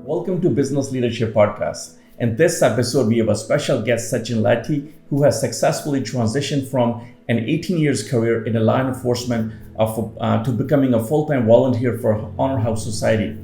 Welcome to Business Leadership Podcast. In this episode, we have a special guest, Sachin, who has successfully transitioned from an 18 years career in law enforcement to becoming a full-time volunteer for Honor House Society.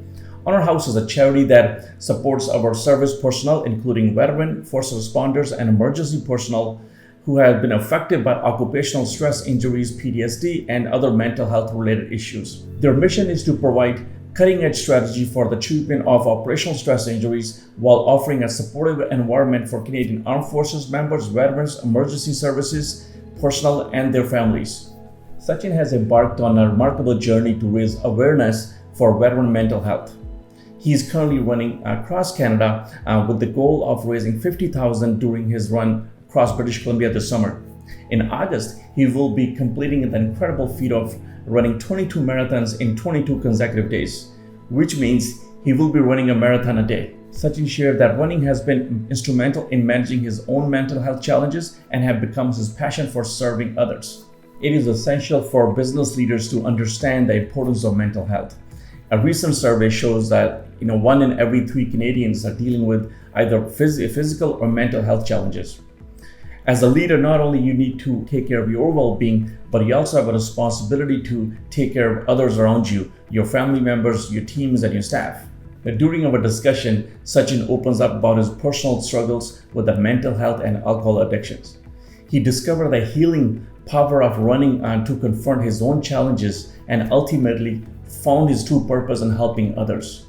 Honor House is a charity that supports our service personnel, including veteran, first responders, and emergency personnel who have been affected by occupational stress injuries, PTSD, and other mental health related issues. Their mission is to provide cutting-edge strategy for the treatment of operational stress injuries while offering a supportive environment for Canadian Armed Forces members, veterans, emergency services, personnel, and their families. Sachin has embarked on a remarkable journey to raise awareness for veteran mental health. He is currently running across Canada with the goal of raising $50,000 during his run across British Columbia this summer. In August, he will be completing the incredible feat of running 22 marathons in 22 consecutive days, which means he will be running a marathon a day. Sachin shared that running has been instrumental in managing his own mental health challenges and have become his passion for serving others. It is essential for business leaders to understand the importance of mental health. A recent survey shows that 1 in every 3 Canadians are dealing with either physical or mental health challenges. As a leader, not only you need to take care of your well-being, but you also have a responsibility to take care of others around you, your family members, your teams, and your staff. During our discussion, Sachin opens up about his personal struggles with the mental health and alcohol addictions. He discovered the healing power of running to confront his own challenges and ultimately found his true purpose in helping others.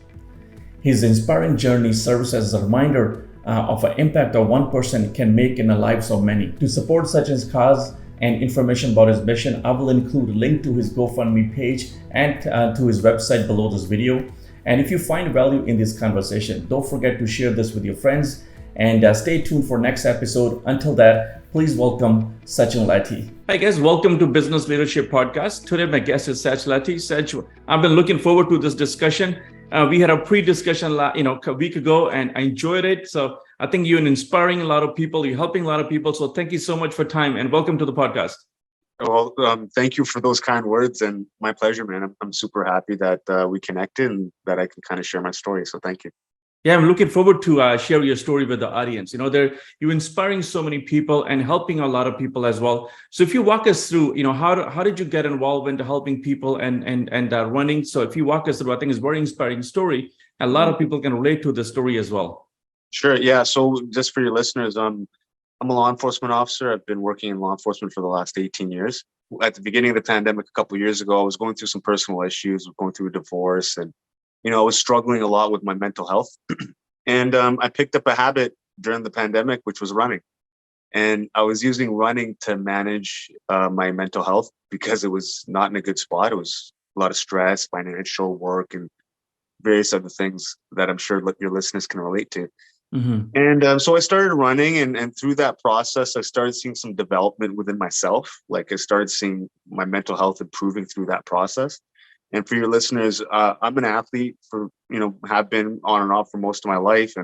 His inspiring journey serves as a reminder of an impact that one person can make in the lives of many. To support Sachin's cause and information about his mission, I will include a link to his GoFundMe page and to his website below this video. And if you find value in this conversation, don't forget to share this with your friends and stay tuned for next episode. Until that, please welcome Sachin Lati. Hi guys, welcome to Business Leadership Podcast. Today my guest is Sach Lati. Sach, I've been looking forward to this discussion. We had a pre-discussion, a week ago, and I enjoyed it. So I think you're inspiring a lot of people. You're helping a lot of people. So thank you so much for time and welcome to the podcast. Well, thank you for those kind words, and my pleasure, man. I'm super happy that we connected and that I can kind of share my story. So thank you. Yeah, I'm looking forward to share your story with the audience. You're inspiring so many people and helping a lot of people as well. So if you walk us through, how did you get involved into helping people and running? So if you walk us through, I think it's a very inspiring story. A lot of people can relate to the story as well. Sure. Yeah. So just for your listeners, I'm a law enforcement officer. I've been working in law enforcement for the last 18 years. At the beginning of the pandemic, a couple of years ago, I was going through some personal issues, going through a divorce, and I was struggling a lot with my mental health. And I picked up a habit during the pandemic, which was running. And I was using running to manage my mental health because it was not in a good spot. It was a lot of stress, financial work, and various other things that I'm sure your listeners can relate to. Mm-hmm. And so I started running, and through that process, I started seeing some development within myself. Like I started seeing my mental health improving through that process. And for your listeners, I'm an athlete have been on and off for most of my life,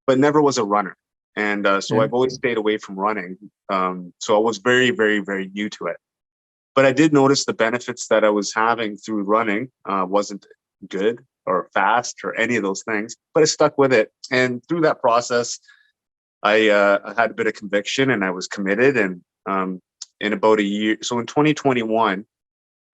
but never was a runner. And so I've always stayed away from running. So I was very, very, very new to it. But I did notice the benefits that I was having through running wasn't good or fast or any of those things, but I stuck with it. And through that process, I had a bit of conviction and I was committed. And in about a year, so in 2021,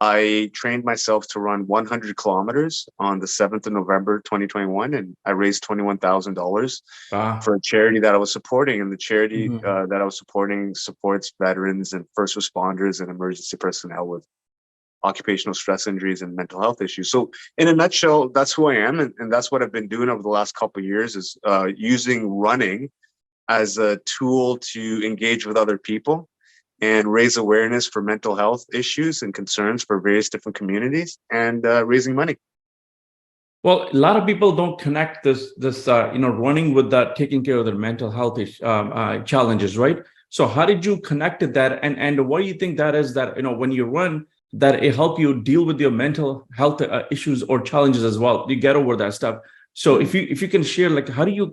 I trained myself to run 100 kilometers on the 7th of November, 2021, and I raised $21,000 for a charity that I was supporting. And the charity that I was supporting supports veterans and first responders and emergency personnel with occupational stress injuries and mental health issues. So in a nutshell, that's who I am. And that's what I've been doing over the last couple of years is using running as a tool to engage with other people and raise awareness for mental health issues and concerns for various different communities and raising money. Well, a lot of people don't connect this running with that, taking care of their mental health challenges, right? So how did you connect to that? And what do you think that is that, when you run, that it help you deal with your mental health issues or challenges as well? You get over that stuff. So if you can share, like, how do you,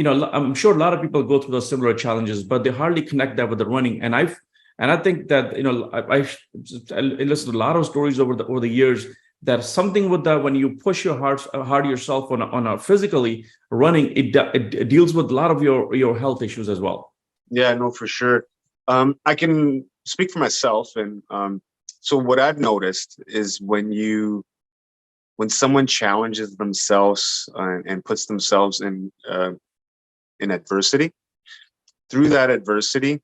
I'm sure a lot of people go through those similar challenges, but they hardly connect that with the running. And I've And I think that, I listened to a lot of stories over the years, that something with that, when you push your hard yourself on a physically running, it deals with a lot of your health issues as well. Yeah, no, for sure. I can speak for myself, and so what I've noticed is when someone challenges themselves and puts themselves in adversity, through that adversity,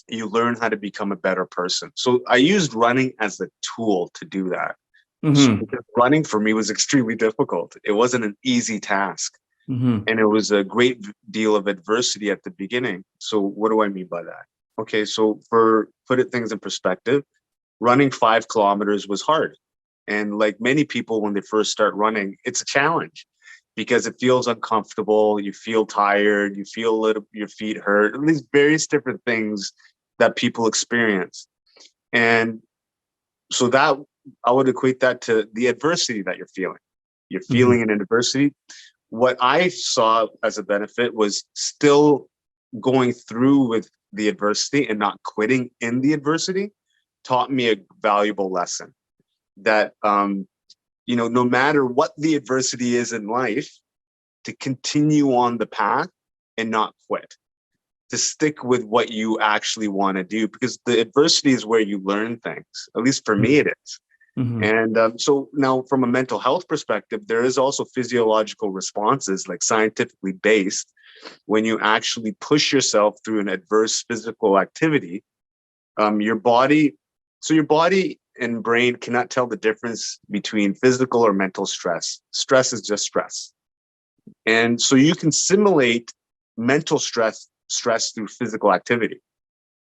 you learn how to become a better person. So I used running as a tool to do that. So Mm-hmm. because running for me was extremely difficult. It wasn't an easy task. Mm-hmm. And it was a great deal of adversity at the beginning. So what do I mean by that? Okay, so for put it things in perspective, running 5 kilometers was hard. And like many people, when they first start running, it's a challenge because it feels uncomfortable. You feel tired. You feel a little, your feet hurt. And these various different things that people experience. And so that I would equate that to the adversity that you're feeling. You're Mm-hmm. feeling an adversity. What I saw as a benefit was still going through with the adversity and not quitting in the adversity taught me a valuable lesson that no matter what the adversity is in life, to continue on the path and not quit, to stick with what you actually want to do, because the adversity is where you learn things. At least for me, it is. Mm-hmm. And so now, from a mental health perspective, there is also physiological responses, like scientifically based, when you actually push yourself through an adverse physical activity. Your body, so your body and brain cannot tell the difference between physical or mental stress. Stress is just stress. And so you can simulate mental stress through physical activity.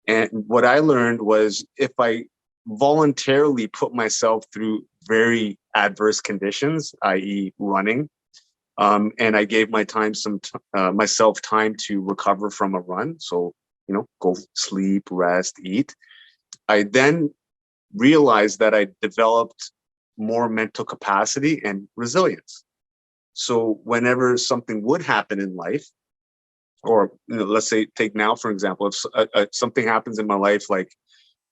And what I learned was if I voluntarily put myself through very adverse conditions, i.e., running, and I gave myself time to recover from a run. So, go sleep, rest, eat. I then realized that I developed more mental capacity and resilience. So whenever something would happen in life, or let's say take now for example, if something happens in my life, like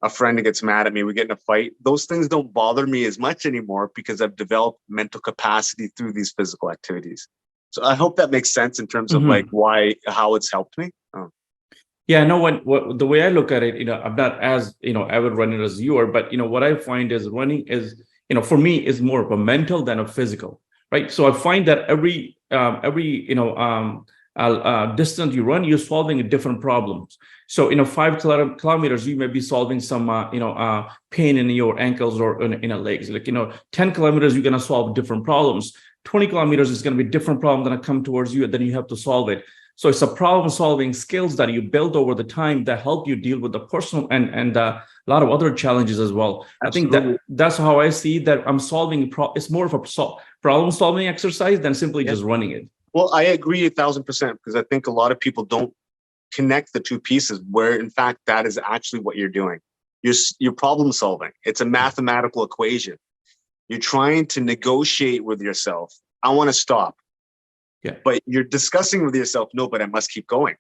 a friend gets mad at me, we get in a fight, those things don't bother me as much anymore because I've developed mental capacity through these physical activities. So I hope that makes sense in terms of like Mm-hmm. how it's helped me. Yeah, no, what the way I look at it, I'm not as, avid runner as you are, but what I find is running is, for me is more of a mental than a physical, right? So I find that every distance you run, you're solving different problems. So 5 kilometers, you may be solving some pain in your ankles or in a legs. Like 10 kilometers, you're gonna solve different problems. 20 kilometers is gonna be a different problem gonna come towards you, and then you have to solve it. So it's a problem-solving skills that you build over the time that help you deal with the personal and a lot of other challenges as well. I think Absolutely. that's how I see that I'm solving. It's more of a problem-solving exercise than simply Yeah. just running it. Well, I agree 1,000% because I think a lot of people don't connect the two pieces where in fact that is actually what you're doing. You're problem solving. It's a mathematical equation. You're trying to negotiate with yourself. I want to stop. Yeah. But you're discussing with yourself, no, but I must keep going.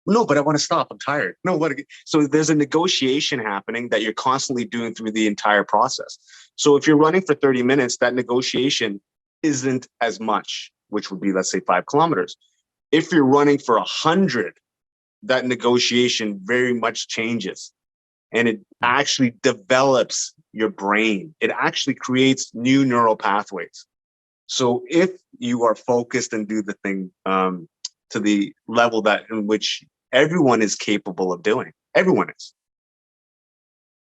No, but I want to stop. I'm tired. No, what? So there's a negotiation happening that you're constantly doing through the entire process. So if you're running for 30 minutes, that negotiation isn't as much, which would be, let's say, 5 kilometers. If you're running for 100, that negotiation very much changes, and it actually develops your brain. It actually creates new neural pathways. So if you are focused and do the thing to the level that in which everyone is capable of doing, everyone is.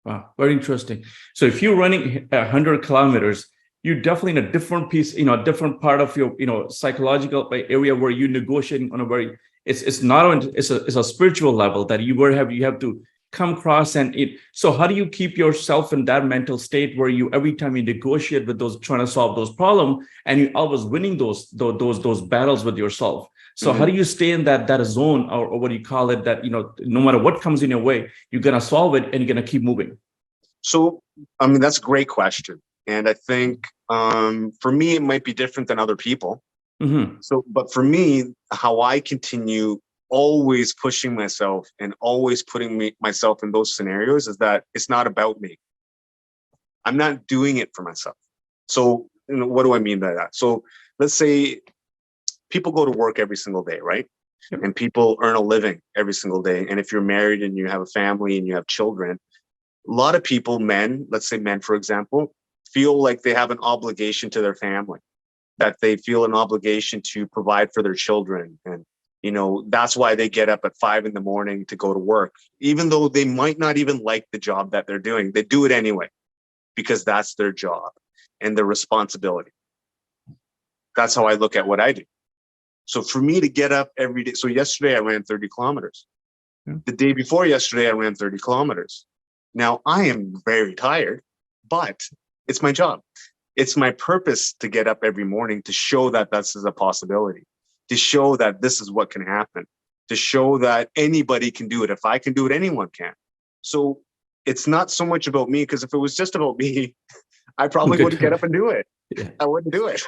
Wow, very interesting. So if you're running 100 kilometers, you're definitely in a different piece, a different part of your, psychological area where you're negotiating on a very, it's not on, it's a spiritual level that you have to come across and it. So how do you keep yourself in that mental state where you, every time you negotiate with those, trying to solve those problems, and you always winning those battles with yourself? So how do you stay in that zone, or what do you call it, that, no matter what comes in your way, you're going to solve it and you're going to keep moving? So, I mean, that's a great question. And I think for me, it might be different than other people. Mm-hmm. So, but for me, how I continue always pushing myself and always putting myself in those scenarios is that it's not about me. I'm not doing it for myself. So, what do I mean by that? So let's say people go to work every single day, right? Yep. And people earn a living every single day. And if you're married and you have a family and you have children, a lot of people, men, let's say men, for example, feel like they have an obligation to their family, that they feel an obligation to provide for their children. And, that's why they get up at 5 a.m. to go to work, even though they might not even like the job that they're doing. They do it anyway, because that's their job and their responsibility. That's how I look at what I do. So for me to get up every day, so yesterday I ran 30 kilometers. Yeah. The day before yesterday, I ran 30 kilometers. Now I am very tired, but it's my job. It's my purpose to get up every morning to show that this is a possibility, to show that this is what can happen, to show that anybody can do it. If I can do it, anyone can. So it's not so much about me, because if it was just about me, I probably wouldn't get up and do it. Yeah. I wouldn't do it.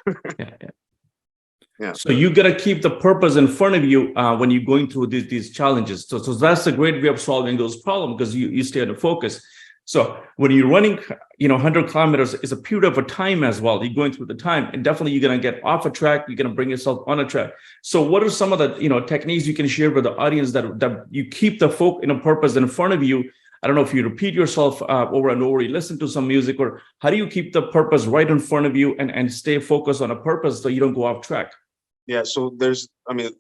Yeah. So you got to keep the purpose in front of you when you're going through these challenges. So that's a great way of solving those problems, because you stay on the focus. So when you're running, 100 kilometers is a period of a time as well. You're going through the time, and definitely you're going to get off a track. You're going to bring yourself on a track. So what are some of the, techniques you can share with the audience that you keep the purpose in front of you? I don't know if you repeat yourself over and over, you listen to some music, or how do you keep the purpose right in front of you and stay focused on a purpose so you don't go off track? Yeah. So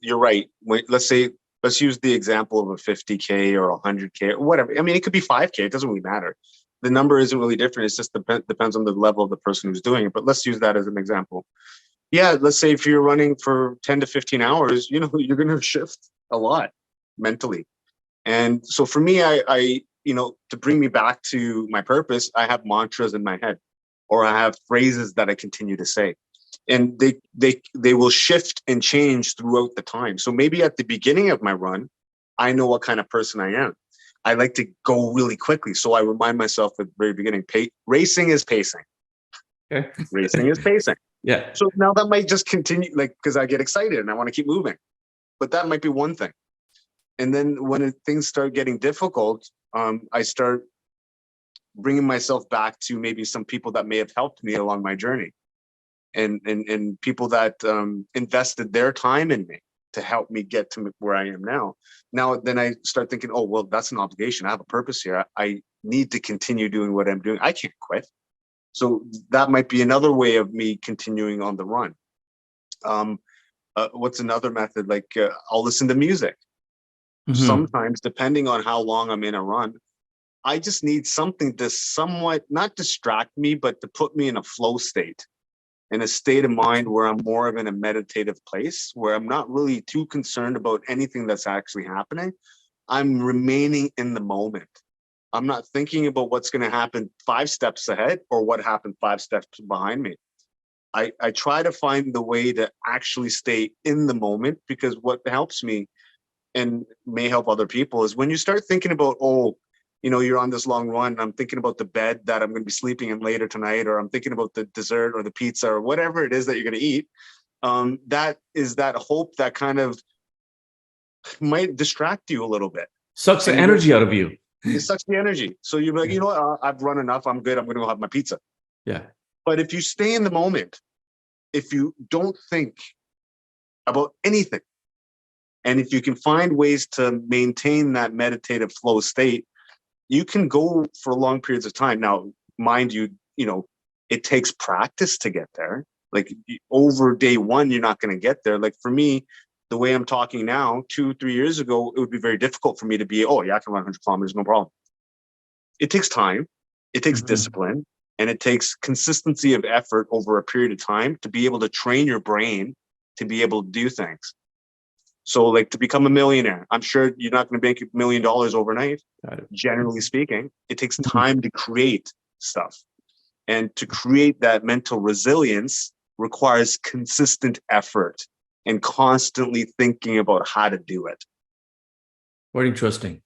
you're right. Let's use the example of a 50K or 100K or whatever. It could be 5K. It doesn't really matter. The number isn't really different. It's just depends on the level of the person who's doing it. But let's use that as an example. Yeah. Let's say if you're running for 10 to 15 hours, you're going to shift a lot mentally. And so for me, I to bring me back to my purpose, I have mantras in my head, or I have phrases that I continue to say. And they will shift and change throughout the time. So maybe at the beginning of my run, I know what kind of person I am. I like to go really quickly. So I remind myself at the very beginning, racing is pacing. Okay. Racing is pacing. Yeah. So now that might just continue, because I get excited and I want to keep moving. But that might be one thing. And then when things start getting difficult, I start bringing myself back to maybe some people that may have helped me along my journey. And people that invested their time in me to help me get to where I am now. Now, then I start thinking, oh, well, that's an obligation. I have a purpose here. I need to continue doing what I'm doing. I can't quit. So that might be another way of me continuing on the run. What's another method? I'll listen to music. Mm-hmm. Sometimes, depending on how long I'm in a run, I just need something to somewhat not distract me, but to put me in a flow state. In a state of mind where I'm more of in a meditative place, where I'm not really too concerned about anything that's actually happening. I'm remaining in the moment. I'm not thinking about what's going to happen 5 steps ahead or what happened 5 steps behind me. I try to find the way to actually stay in the moment, because what helps me and may help other people is when you start thinking about, you're on this long run, I'm thinking about the bed that I'm going to be sleeping in later tonight, or I'm thinking about the dessert or the pizza or whatever it is that you're going to eat. That is that hope that kind of might distract you a little bit. Sucks the energy out of you. It sucks the energy. So you're like, I've run enough. I'm good. I'm going to go have my pizza. Yeah. But if you stay in the moment, if you don't think about anything, and if you can find ways to maintain that meditative flow state, you can go for long periods of time. Now, mind you, it takes practice to get there. Over day one, you're not going to get there. For me, the way I'm talking now, 2-3 years ago, it would be very difficult for me to be, I can run 100 kilometers, no problem. It takes time, it takes discipline, and it takes consistency of effort over a period of time to be able to train your brain to be able to do things. So to become a millionaire, I'm sure you're not going to make $1 million overnight. Generally speaking, it takes time to create stuff. And to create that mental resilience requires consistent effort and constantly thinking about how to do it. Very interesting.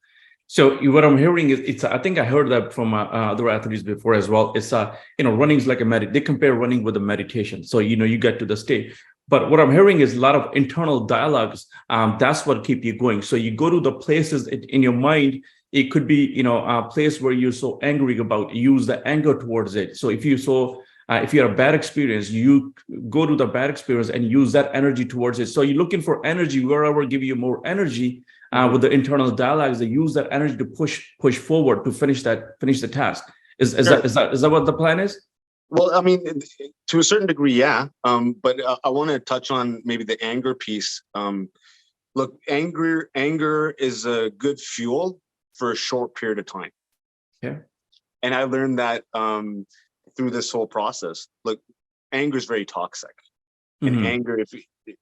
So what I'm hearing is, I think I heard that from other athletes before as well. It's, running is like they compare running with a meditation. So, you get to the state. But what I'm hearing is a lot of internal dialogues. That's what keep you going. So you go to the places in your mind. It could be, a place where you're so angry about. Use the anger towards it. So if you had a bad experience, you go to the bad experience and use that energy towards it. So you're looking for energy wherever give you more energy. With the internal dialogues, they use that energy to push forward to finish the task. Is that what the plan is? Well, I mean, to a certain degree, yeah. But I want to touch on maybe the anger piece. Look, anger is a good fuel for a short period of time. Yeah. And I learned that through this whole process. Look, anger is very toxic. And anger,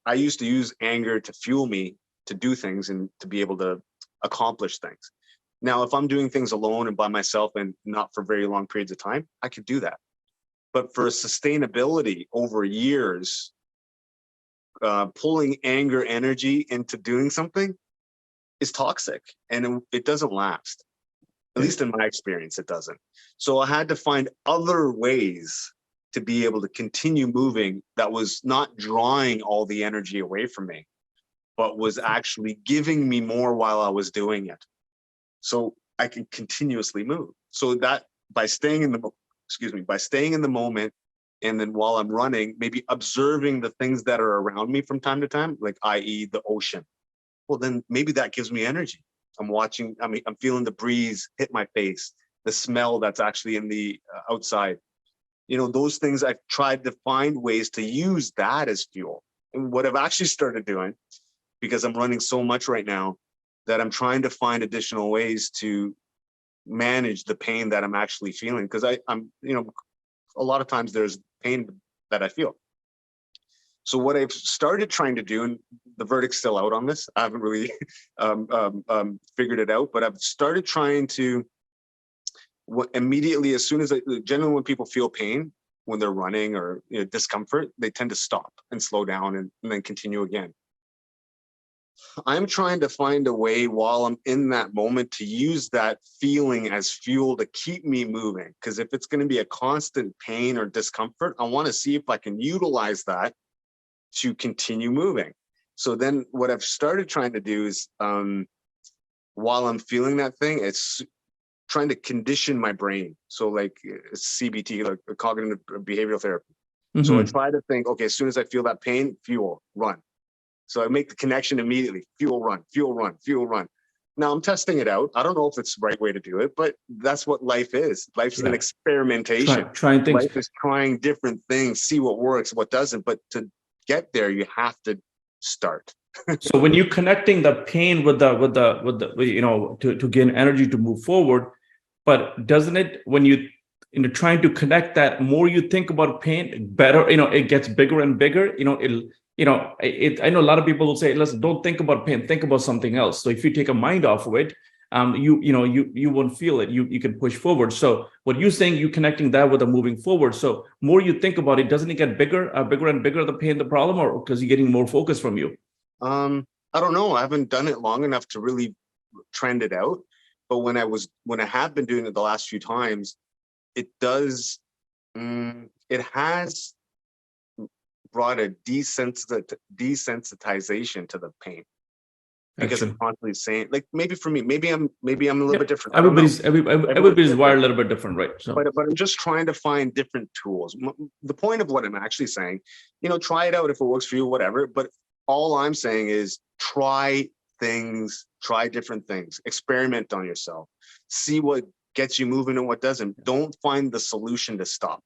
I used to use anger to fuel me to do things and to be able to accomplish things. Now, if I'm doing things alone and by myself and not for very long periods of time, I could do that. But for sustainability over years, pulling anger energy into doing something is toxic, and it doesn't last. At least in my experience, it doesn't. So I had to find other ways to be able to continue moving that was not drawing all the energy away from me, but was actually giving me more while I was doing it. So I can continuously move. So that by staying in the moment, and then while I'm running, maybe observing the things that are around me from time to time, like i.e. the ocean. Well, then maybe that gives me energy. I'm feeling the breeze hit my face, the smell that's actually in the outside. Those things I've tried to find ways to use that as fuel. And what I've actually started doing, because I'm running so much right now, that I'm trying to find additional ways to manage the pain that I'm actually feeling. Because I'm a lot of times there's pain that I feel. So what I've started trying to do, and the verdict's still out on this, I haven't really figured it out, but I've started trying to immediately, as soon as generally when people feel pain, when they're running or discomfort, they tend to stop and slow down and then continue again. I'm trying to find a way while I'm in that moment to use that feeling as fuel to keep me moving. Because if it's going to be a constant pain or discomfort, I want to see if I can utilize that to continue moving. So then what I've started trying to do is while I'm feeling that thing, it's trying to condition my brain. So like CBT, like cognitive behavioral therapy. So I try to think, okay, as soon as I feel that pain, fuel, run. So I make the connection immediately, fuel, run, fuel, run, fuel, run. Now I'm testing it out. I don't know if it's the right way to do it, but that's what life is. Life is an experimentation. Trying things. Life is trying different things, see what works, what doesn't. But to get there, you have to start. So when you're connecting the pain with the to gain energy to move forward, but doesn't it, when you trying to connect that, more you think about pain, better, it gets bigger and bigger. I know a lot of people will say, listen, don't think about pain, think about something else. So if you take a mind off of it, you won't feel it. You can push forward. So what you're saying, you connecting that with the moving forward. So more you think about it, doesn't it get bigger and bigger, the pain, the problem, or because you're getting more focus from you? I don't know. I haven't done it long enough to really trend it out. But when I have been doing it the last few times, it has brought a desensitization to the pain. Because I'm constantly saying, like, maybe for me, maybe I'm a little bit different. Everybody's wired a little bit different, right? So. But I'm just trying to find different tools. The point of what I'm actually saying, try it out if it works for you, whatever. But all I'm saying is try different things, experiment on yourself, see what gets you moving and what doesn't. Don't find the solution to stop.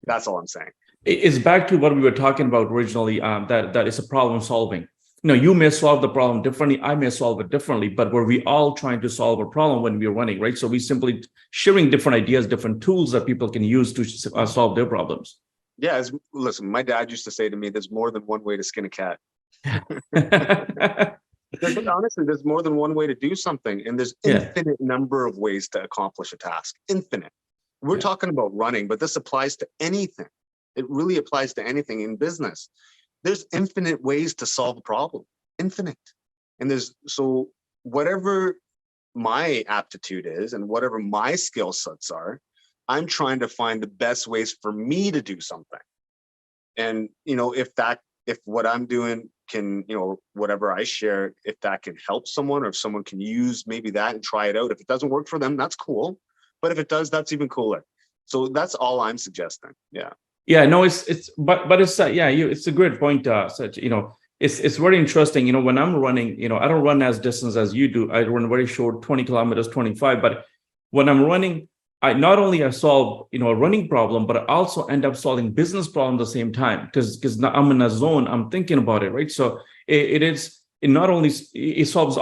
That's all I'm saying. It's back to what we were talking about originally, that is a problem solving. You may solve the problem differently, I may solve it differently, but we're we all trying to solve a problem when we're running, right? So we simply sharing different ideas, different tools that people can use to solve their problems. Yeah, listen, my dad used to say to me, there's more than one way to skin a cat. Honestly, there's more than one way to do something, and there's infinite number of ways to accomplish a task. Infinite. We're talking about running, but this applies to anything. It really applies to anything in business. There's infinite ways to solve a problem. Infinite. And so whatever my aptitude is and whatever my skill sets are, I'm trying to find the best ways for me to do something. And if that if what I'm doing can, whatever I share, if that can help someone, or if someone can use maybe that and try it out. If it doesn't work for them, that's cool. But if it does, that's even cooler. So that's all I'm suggesting. Yeah. Yeah, no, but it's it's a great point, such, it's very interesting. When I'm running, I don't run as distance as you do. I run very short, 20 kilometers, 25. But when I'm running, I not only I solve, a running problem, but I also end up solving business problem at the same time, because I'm in a zone, I'm thinking about it, right? So it not only it solves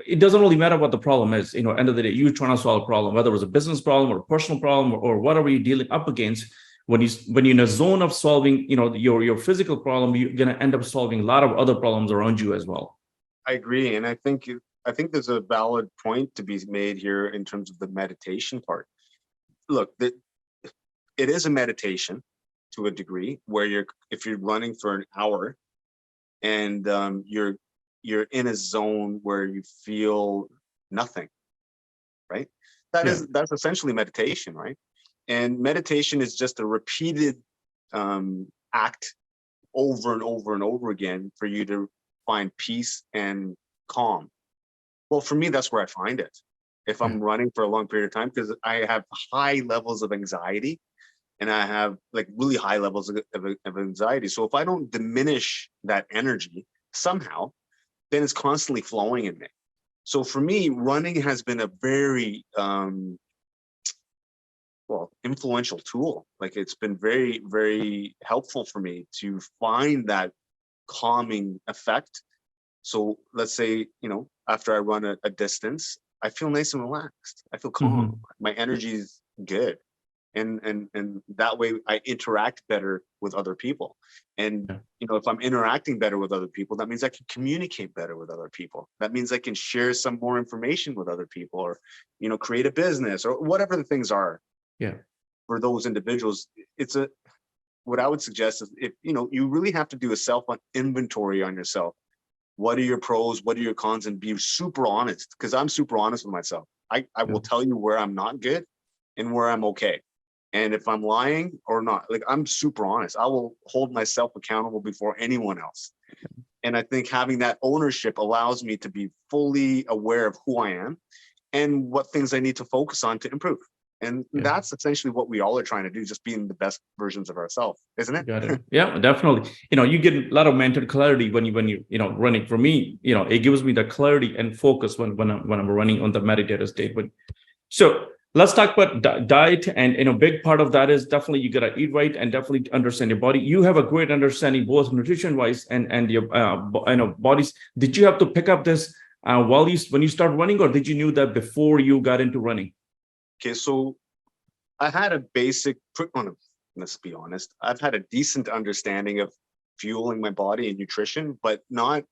it doesn't really matter what the problem is. End of the day, you're trying to solve a problem, whether it was a business problem or a personal problem, or whatever you're dealing up against. When you're in a zone of solving, your physical problem, you're going to end up solving a lot of other problems around you as well. I agree. And I think there's a valid point to be made here in terms of the meditation part. Look, it is a meditation to a degree, where if you're running for an hour and you're in a zone where you feel nothing, right? That's essentially meditation, right? And meditation is just a repeated act over and over and over again for you to find peace and calm. Well, for me, that's where I find it. If I'm running for a long period of time, because I have high levels of anxiety, and I have like really high levels of anxiety. So if I don't diminish that energy somehow, then it's constantly flowing in me. So for me, running has been a very influential tool. Like, it's been very, very helpful for me to find that calming effect. So let's say, after I run a distance, I feel nice and relaxed. I feel calm. Mm-hmm. My energy is good. And that way I interact better with other people. And, if I'm interacting better with other people, that means I can communicate better with other people. That means I can share some more information with other people, or, create a business, or whatever the things are. Yeah. For those individuals, what I would suggest is, if, you really have to do a self inventory on yourself. What are your pros? What are your cons? And be super honest, because I'm super honest with myself. I will tell you where I'm not good and where I'm okay. And if I'm lying or not, like, I'm super honest. I will hold myself accountable before anyone else. And I think having that ownership allows me to be fully aware of who I am and what things I need to focus on to improve. And that's essentially what we all are trying to do, just being the best versions of ourselves, isn't it? Got it. Yeah, definitely. You get a lot of mental clarity when you running. For me, it gives me the clarity and focus when I'm running on the meditative state. So let's talk about diet, and a big part of that is definitely you gotta eat right and definitely understand your body. You have a great understanding both nutrition wise and your bodies. Did you have to pick up this when you start running, or did you knew that before you got into running? Okay, so I had a basic, let's be honest, I've had a decent understanding of fueling my body and nutrition, but not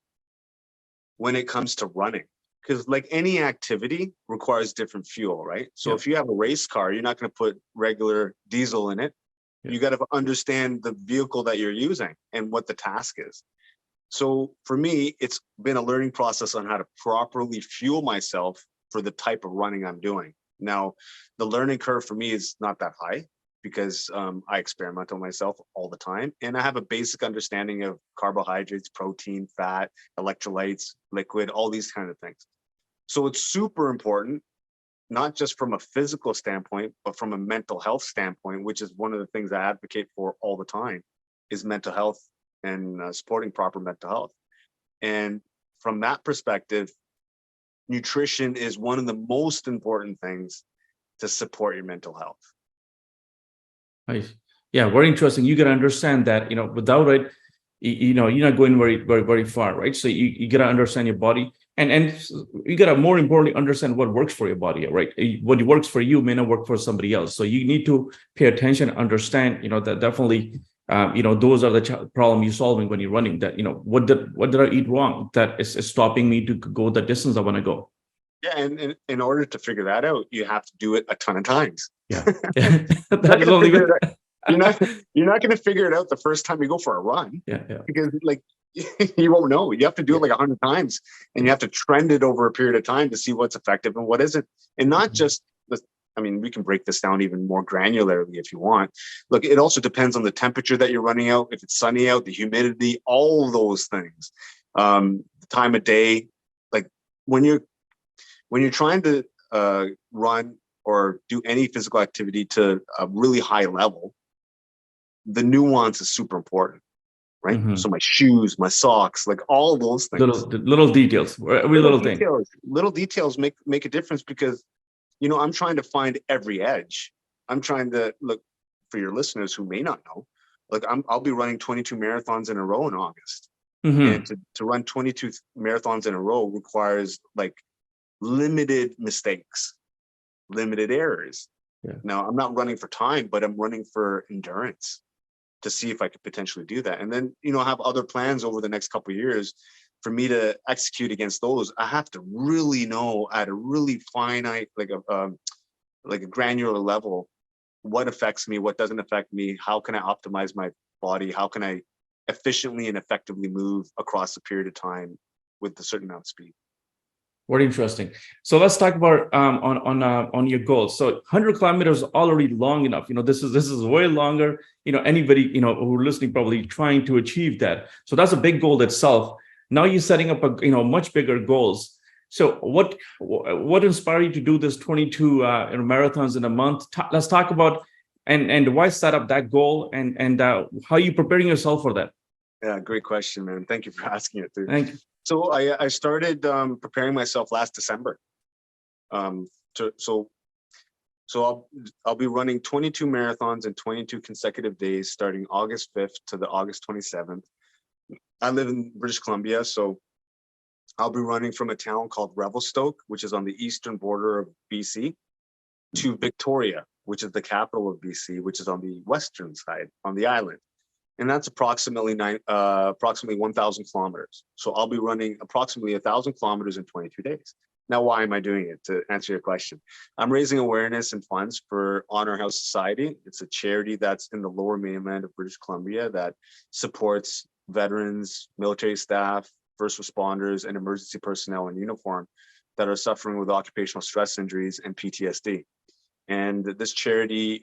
when it comes to running. Because like any activity requires different fuel, right? So if you have a race car, you're not going to put regular diesel in it. You got to understand the vehicle that you're using and what the task is. So for me, it's been a learning process on how to properly fuel myself for the type of running I'm doing. Now, the learning curve for me is not that high, because I experiment on myself all the time. And I have a basic understanding of carbohydrates, protein, fat, electrolytes, liquid, all these kind of things. So it's super important, not just from a physical standpoint, but from a mental health standpoint, which is one of the things I advocate for all the time, is mental health and supporting proper mental health. And from that perspective, nutrition is one of the most important things to support your mental health. Nice. Yeah, very interesting. You got to understand that, without it, you're not going very, very, very far, right? So you got to understand your body, and you got to, more importantly, understand what works for your body, right? What works for you may not work for somebody else. So you need to pay attention, understand, that definitely, those are the problem you're solving when you're running. That, what did I eat wrong that is stopping me to go the distance I want to go? Yeah, and in order to figure that out, you have to do it a ton of times. Yeah, that is only. You're not going to figure it out the first time you go for a run. Yeah. Because like you won't know. You have to do it like 100 times, and you have to trend it over a period of time to see what's effective and what isn't. And not just I mean, we can break this down even more granularly if you want. Look, it also depends on the temperature that you're running out. If it's sunny out, the humidity, all those things, the time of day. Like when you're trying to run or do any physical activity to a really high level, the nuance is super important, right? Mm-hmm. So my shoes, my socks, like all of those things. Little details, every little thing. Little details make a difference because, I'm trying to find every edge. I'm trying to look for your listeners who may not know. Like I'll be running 22 marathons in a row in August. Mm-hmm. And to run 22 marathons in a row requires like limited mistakes, limited errors. Yeah. Now I'm not running for time, but I'm running for endurance to see if I could potentially do that. And then, I have other plans over the next couple of years for me to execute against those. I have to really know at a really finite, like a granular level, what affects me, what doesn't affect me, how can I optimize my body, how can I efficiently and effectively move across a period of time with a certain amount of speed. Very interesting. So let's talk about on your goals. So 100 kilometers is already long enough. This is way longer. Anybody who are listening probably trying to achieve that. So that's a big goal itself. Now you're setting up a much bigger goals. So what inspired you to do this 22 marathons in a month? Let's talk about and why set up that goal and how are you preparing yourself for that? Yeah, great question, man. Thank you for asking it, dude. Thank you. So I started preparing myself last December. So I'll be running 22 marathons in 22 consecutive days, starting August 5th to the August 27th. I live in British Columbia, so I'll be running from a town called Revelstoke, which is on the eastern border of BC, to Victoria, which is the capital of BC, which is on the western side, on the island. And that's approximately 1,000 kilometers. So I'll be running approximately 1,000 kilometers in 22 days. Now, why am I doing it? To answer your question, I'm raising awareness and funds for Honor House Society. It's a charity that's in the lower mainland of British Columbia that supports veterans, military staff, first responders, and emergency personnel in uniform that are suffering with occupational stress injuries and PTSD. And this charity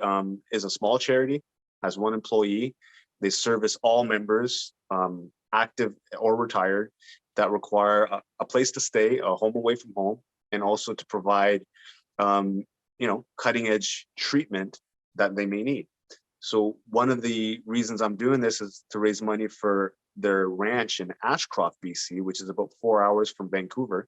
is a small charity, has one employee. They service all members, active or retired, that require a place to stay, a home away from home, and also to provide, cutting edge treatment that they may need. So one of the reasons I'm doing this is to raise money for their ranch in Ashcroft, BC, which is about 4 hours from Vancouver.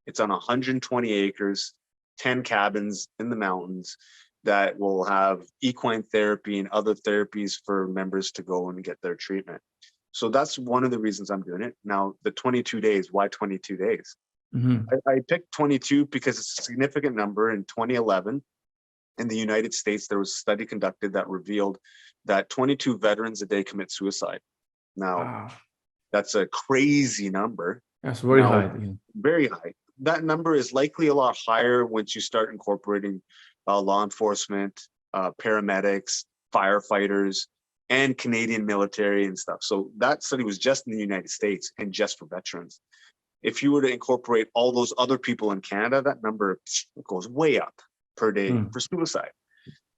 It's on 120 acres, 10 cabins in the mountains that will have equine therapy and other therapies for members to go and get their treatment. So that's one of the reasons I'm doing it. Now, the 22 days, why 22 days? Mm-hmm. I picked 22 because it's a significant number. In 2011, in the United States, there was a study conducted that revealed that 22 veterans a day commit suicide. Now, Wow. That's a crazy number. That's very high. Very high. That number is likely a lot higher once you start incorporating law enforcement, paramedics, firefighters, and Canadian military and stuff. So that study was just in the United States and just for veterans. If you were to incorporate all those other people in Canada, that number goes way up per day for suicide.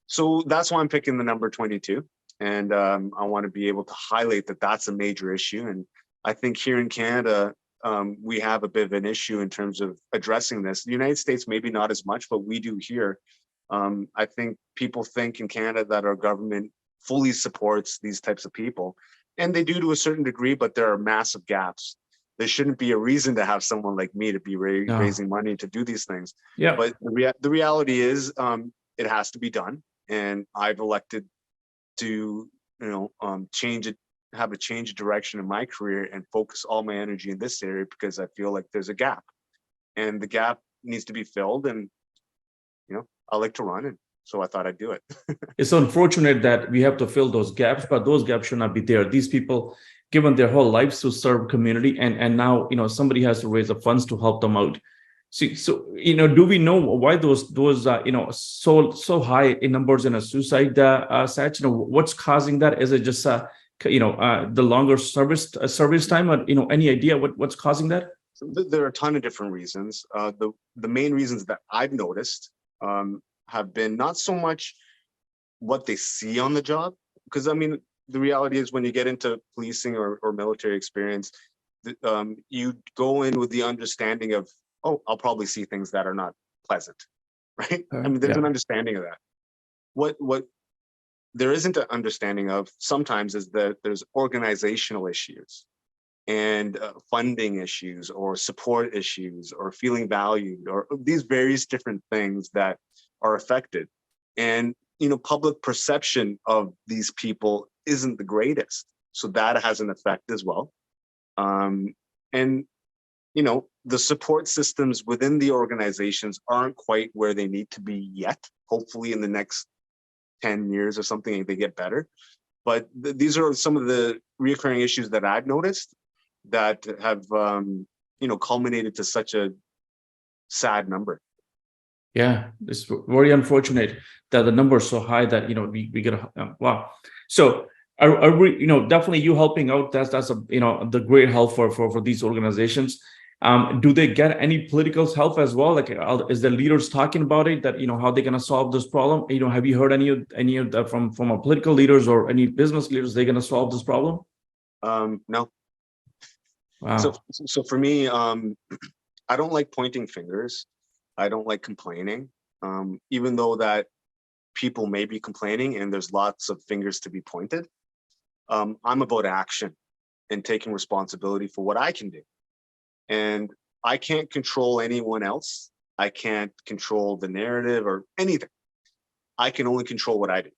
So that's why I'm picking the number 22. And I want to be able to highlight that that's a major issue. And I think here in Canada, we have a bit of an issue in terms of addressing this. The United States, maybe not as much, but we do here. I think people think in Canada that our government fully supports these types of people, and they do to a certain degree, but there are massive gaps. There shouldn't be a reason to have someone like me to be raising money to do these things. Yeah. But the reality is it has to be done. And I've elected to, change it, have a change of direction in my career and focus all my energy in this area because I feel like there's a gap and the gap needs to be filled. And, I like to run, and so I thought I'd do it. It's unfortunate that we have to fill those gaps, but those gaps should not be there. These people given their whole lives to serve community, and now somebody has to raise the funds to help them out. So do we know why those so high in numbers in a suicide, Sach? What's causing that? Is it just the longer service time, or any idea what's causing that? So there are a ton of different reasons. The main reasons that I've noticed, have been not so much what they see on the job, because I mean, the reality is when you get into policing or military experience, you go in with the understanding of, oh, I'll probably see things that are not pleasant, right? I mean, there's Yeah. an understanding of that. What there isn't an understanding of sometimes is that there's organizational issues and funding issues or support issues or feeling valued or these various different things that are affected. And, public perception of these people isn't the greatest. So that has an effect as well. And, the support systems within the organizations aren't quite where they need to be yet. Hopefully in the next 10 years or something, they get better. But these are some of the reoccurring issues that I've noticed that have, culminated to such a sad number. Yeah, it's very unfortunate that the number is so high that we get wow. So are we definitely you helping out? That's a the great help for these organizations. Do they get any political help as well? Like, is the leaders talking about it? That how they're gonna solve this problem? Have you heard any of that from our political leaders or any business leaders? They're gonna solve this problem? No. So Wow. so for me, I don't like pointing fingers. I don't like complaining. Even though that people may be complaining and there's lots of fingers to be pointed. I'm about action and taking responsibility for what I can do. And I can't control anyone else. I can't control the narrative or anything. I can only control what I do.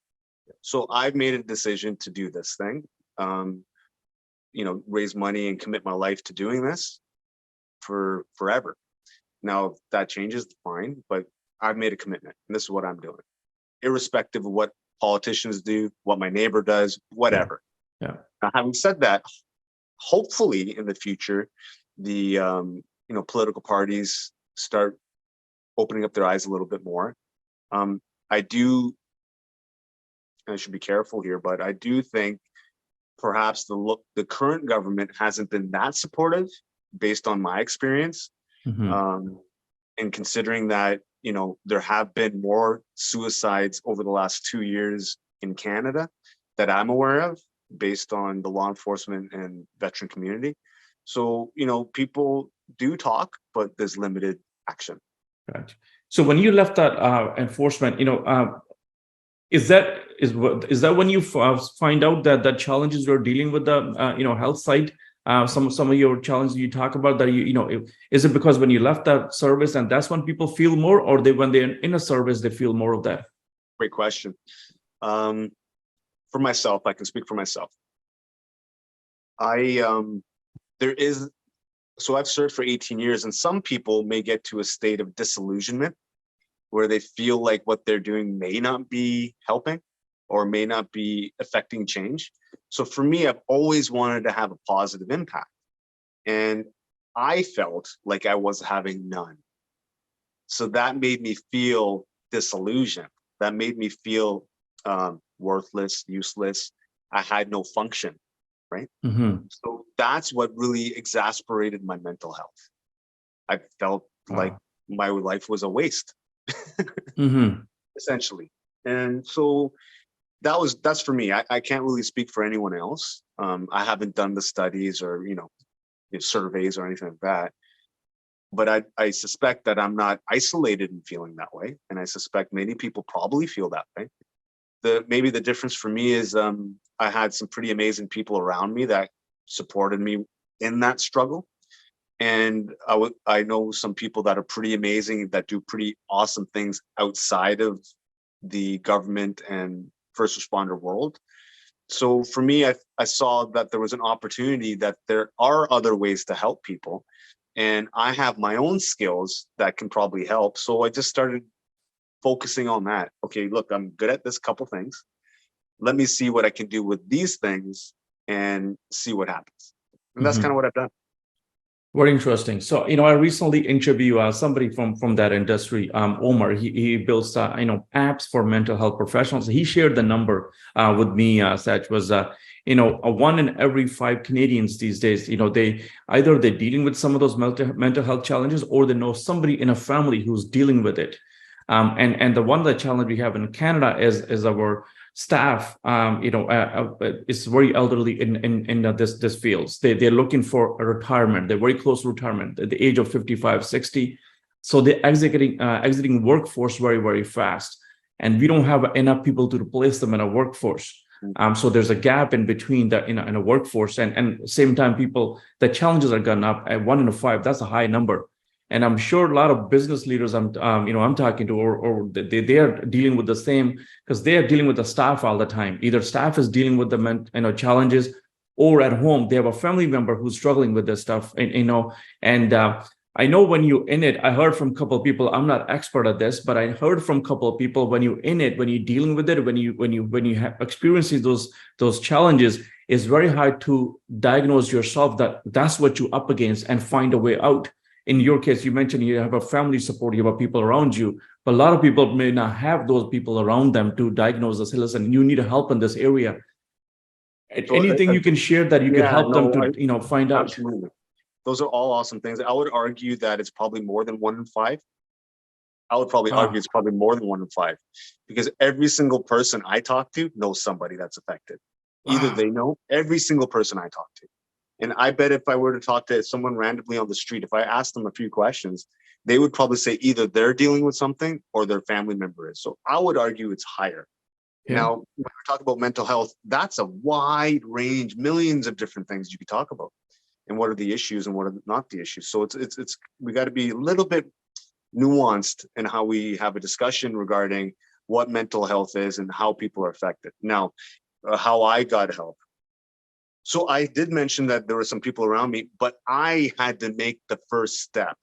So I've made a decision to do this thing, raise money and commit my life to doing this for forever. Now, if that changes, fine, but I've made a commitment and this is what I'm doing, irrespective of what politicians do, what my neighbor does, whatever. Yeah. Now, having said that, hopefully in the future, the political parties start opening up their eyes a little bit more. I should be careful here, but I do think perhaps the current government hasn't been that supportive based on my experience. Mm-hmm. And considering that, there have been more suicides over the last 2 years in Canada that I'm aware of, based on the law enforcement and veteran community. So, people do talk, but there's limited action. Gotcha. So when you left that enforcement, is that when you find out that challenges you're dealing with the health side? Some of your challenges you talk about that is it because when you left that service and that's when people feel more, or when they're in a service they feel more of that? Great question. For myself, I can speak for myself. So I've served for 18 years, and some people may get to a state of disillusionment where they feel like what they're doing may not be helping or may not be affecting change. So for me, I've always wanted to have a positive impact. And I felt like I was having none. So that made me feel disillusioned. That made me feel worthless, useless. I had no function, right? Mm-hmm. So that's what really exasperated my mental health. I felt like my life was a waste, Mm-hmm. essentially. And so that's for me. I can't really speak for anyone else. I haven't done the studies or surveys or anything like that, but I suspect that I'm not isolated in feeling that way, and I suspect many people probably feel that way. Maybe the difference for me is I had some pretty amazing people around me that supported me in that struggle, and I know some people that are pretty amazing that do pretty awesome things outside of the government and first responder world. So for me, I saw that there was an opportunity, that there are other ways to help people. And I have my own skills that can probably help. So I just started focusing on that. Okay, look, I'm good at this couple things. Let me see what I can do with these things and see what happens. And that's kind of what I've done. Very interesting. So, I recently interviewed somebody from that industry, Omar. He builds, apps for mental health professionals. He shared the number with me. Sach was, one in every 5 Canadians these days. They're dealing with some of those mental health challenges, or they know somebody in a family who's dealing with it. And the one of the challenge we have in Canada is our staff. Is very elderly in this fields. They're looking for a retirement. They're very close to retirement at the age of 55, 60. So they're exiting workforce very, very fast, and we don't have enough people to replace them in a workforce. So there's a gap in between the in a workforce, and same time, the challenges are gone up at 1 in 5. That's a high number, and I'm sure a lot of business leaders I'm talking to, or they are dealing with the same, because they are dealing with the staff all the time. Either staff is dealing with the challenges, or at home they have a family member who's struggling with this stuff, and I know when you're in it, I heard from a couple of people, I'm not expert at this, but I heard from a couple of people, when you're in it, when you're dealing with it, when you have experiencing those challenges, it's very hard to diagnose yourself that that's what you're up against and find a way out. In your case, you mentioned you have a family support, you have people around you, but a lot of people may not have those people around them to diagnose this. Listen, you need help in this area. So, Anything you can share that you could yeah, help them no, to find out? absolutely. Those are all awesome things. I would argue that it's probably more than 1 in 5. I would probably argue it's probably more than 1 in 5, because every single person I talk to knows somebody that's affected. Either they know, every single person I talk to. And I bet if I were to talk to someone randomly on the street, if I asked them a few questions, they would probably say either they're dealing with something or their family member is. So I would argue it's higher. Yeah. Now, when we talk about mental health, that's a wide range, millions of different things you could talk about. And what are the issues and what are not the issues? So it's we got to be a little bit nuanced in how we have a discussion regarding what mental health is and how people are affected. Now, how I got help. So I did mention that there were some people around me, but I had to make the first step.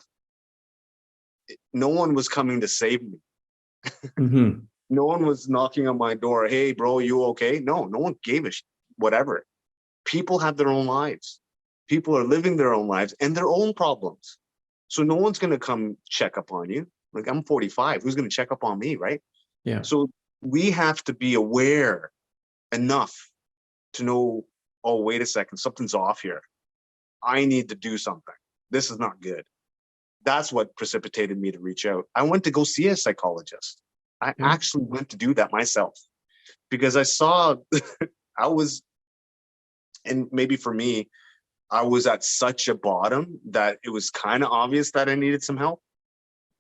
No one was coming to save me. Mm-hmm. No one was knocking on my door. Hey, bro, you okay? No one gave a whatever. People have their own lives. People are living their own lives and their own problems. So no one's going to come check up on you. Like, I'm 45. Who's going to check up on me, right? Yeah. So we have to be aware enough to know, oh, wait a second, something's off here. I need to do something. This is not good. That's what precipitated me to reach out. I went to go see a psychologist. I actually went to do that myself, because I saw and maybe for me, I was at such a bottom that it was kind of obvious that I needed some help.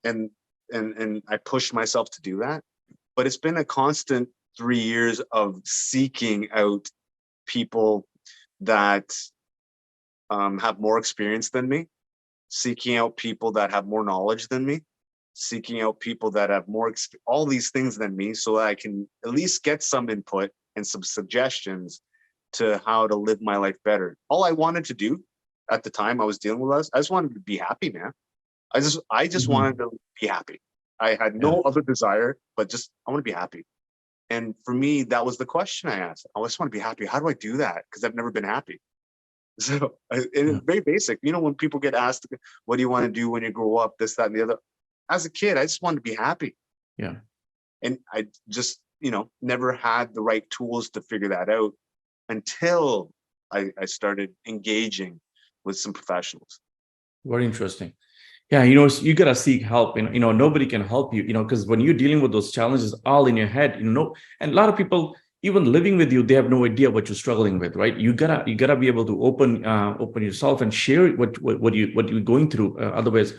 And I pushed myself to do that. But it's been a constant 3 years of seeking out people that have more experience than me, seeking out people that have more knowledge than me, seeking out people that have all these things than me, so that I can at least get some input and some suggestions to how to live my life better. All I wanted to do at the time I was dealing with us, I just wanted to be happy, man. I just wanted to be happy. I had no other desire, but just I want to be happy. And for me, that was the question I asked. I just want to be happy. How do I do that? Because I've never been happy. So it's very basic. When people get asked, what do you want to do when you grow up? This, that, and the other. As a kid, I just wanted to be happy. Yeah. And I just, never had the right tools to figure that out until I started engaging with some professionals. Very interesting. Yeah, you gotta seek help. Nobody can help you. Because when you're dealing with those challenges all in your head, and a lot of people, even living with you, they have no idea what you're struggling with, right? You gotta be able to open yourself and share what you're going through. Otherwise,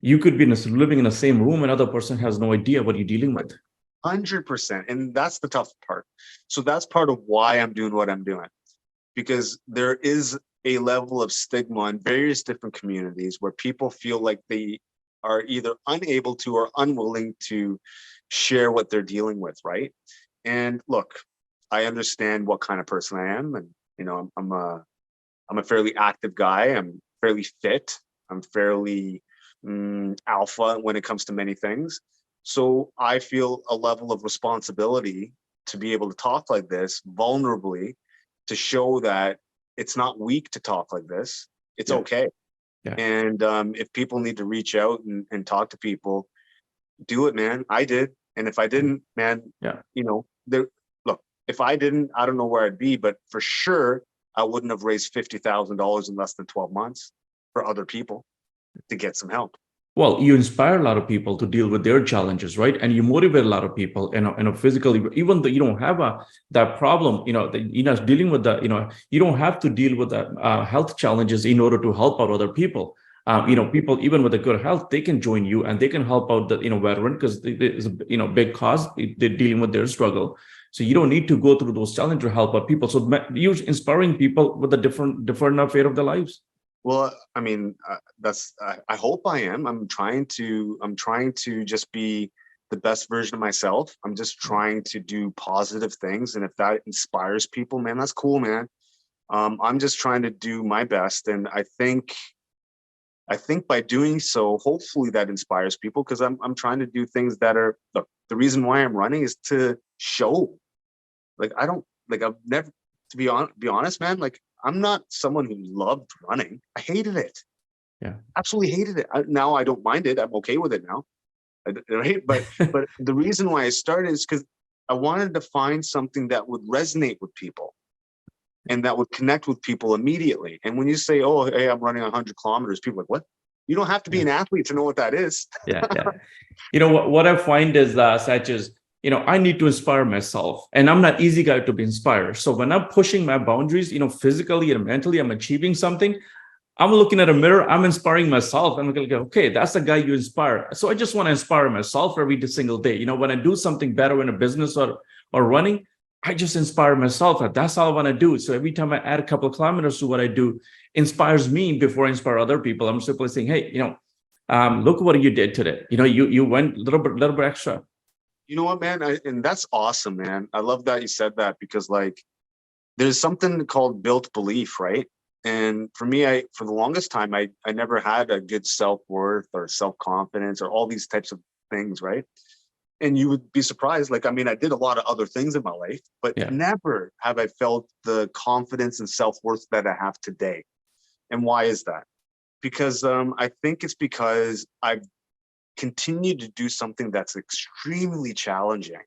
you could be living in the same room, and another person has no idea what you're dealing with. 100%, and that's the tough part. So that's part of why I'm doing what I'm doing, because there is a level of stigma in various different communities where people feel like they are either unable to or unwilling to share what they're dealing with, right? And look, I understand what kind of person I am, and I'm a fairly active guy. I'm fairly fit. I'm fairly alpha when it comes to many things. So I feel a level of responsibility to be able to talk like this vulnerably, to show that it's not weak to talk like this. It's okay. Yeah. And if people need to reach out and talk to people, do it, man. I did. And if I didn't, man, look, if I didn't, I don't know where I'd be, but for sure, I wouldn't have raised $50,000 in less than 12 months for other people to get some help. Well, you inspire a lot of people to deal with their challenges, right? And you motivate a lot of people, physically, even though you don't have that problem, dealing with that, you don't have to deal with the health challenges in order to help out other people. People even with a good health, they can join you and they can help out the, veteran because there's a, big cause. They're dealing with their struggle. So you don't need to go through those challenges to help out people. So you're inspiring people with a different affair of their lives. Well, I mean, I hope I am. I'm trying to just be the best version of myself. I'm just trying to do positive things. And if that inspires people, man, that's cool, man. I'm just trying to do my best. And I think by doing so, hopefully that inspires people because I'm trying to do things that are the reason why I'm running is to show. Like I don't like I've never to be honest, man, like I'm not someone who loved running. I hated it. Yeah. Absolutely hated it. Now I don't mind it. I'm okay with it now. Right. But the reason why I started is because I wanted to find something that would resonate with people and that would connect with people immediately. And when you say, oh, hey, I'm running 100 kilometers, people are like, what? You don't have to be Yeah. an athlete to know what that is. Yeah. Yeah. What I find is that such as, I need to inspire myself and I'm not easy guy to be inspired. So when I'm pushing my boundaries, physically and mentally, I'm achieving something. I'm looking at a mirror, I'm inspiring myself. I'm going to go, okay, that's the guy you inspire. So I just want to inspire myself every single day. When I do something better in a business or running, I just inspire myself. That's all I want to do. So every time I add a couple of kilometers to what I do, inspires me before I inspire other people. I'm simply saying, hey, look what you did today. You went a little bit extra. You know what, man? And that's awesome, man. I love that you said that because like there's something called built belief, right? And for me, for the longest time, I never had a good self-worth or self-confidence or all these types of things, right? And you would be surprised. Like, I mean, I did a lot of other things in my life, but Yeah. never have I felt the confidence and self-worth that I have today. And why is that? Because I think it's because I've continued to do something that's extremely challenging.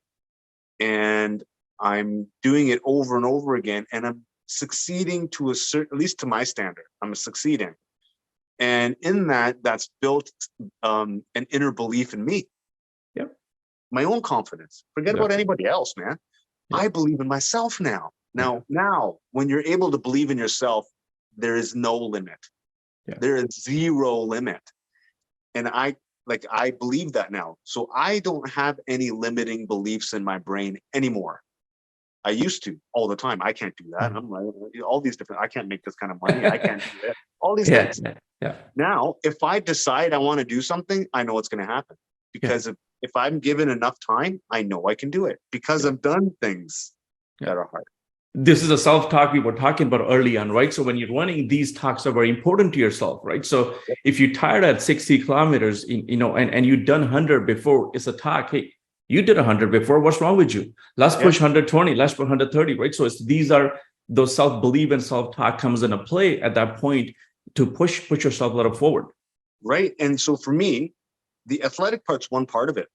And I'm doing it over and over again. And I'm succeeding to a certain, at least to my standard, I'm succeeding. And in that, that's built an inner belief in me, Yep. my own confidence. Forget about Definitely. anybody else, man. Yeah. I believe in myself now. Yeah. Now, when you're able to believe in yourself, there is no limit. Yeah. There is zero limit. And I believe that now. So I don't have any limiting beliefs in my brain anymore. I used to all the time. I can't do that. I'm like, all these different, I can't make this kind of money. I can't do that. All these Yeah. things. Yeah. Yeah. Now, if I decide I want to do something, I know what's going to happen Yeah. because if I'm given enough time, I know I can do it because Yeah. I've done things Yeah. that are hard. This is a self-talk we were talking about early on, right? So when you're running, these talks are very important to yourself, right? So if you're tired at 60 kilometers, and you've done 100 before, it's a talk. Hey, you did 100 before. What's wrong with you? Let's Yeah. push 120. Let's push 130, right? So these are those self-belief and self-talk comes into play at that point to push yourself a little forward. Right. And so for me, the athletic part's one part of it.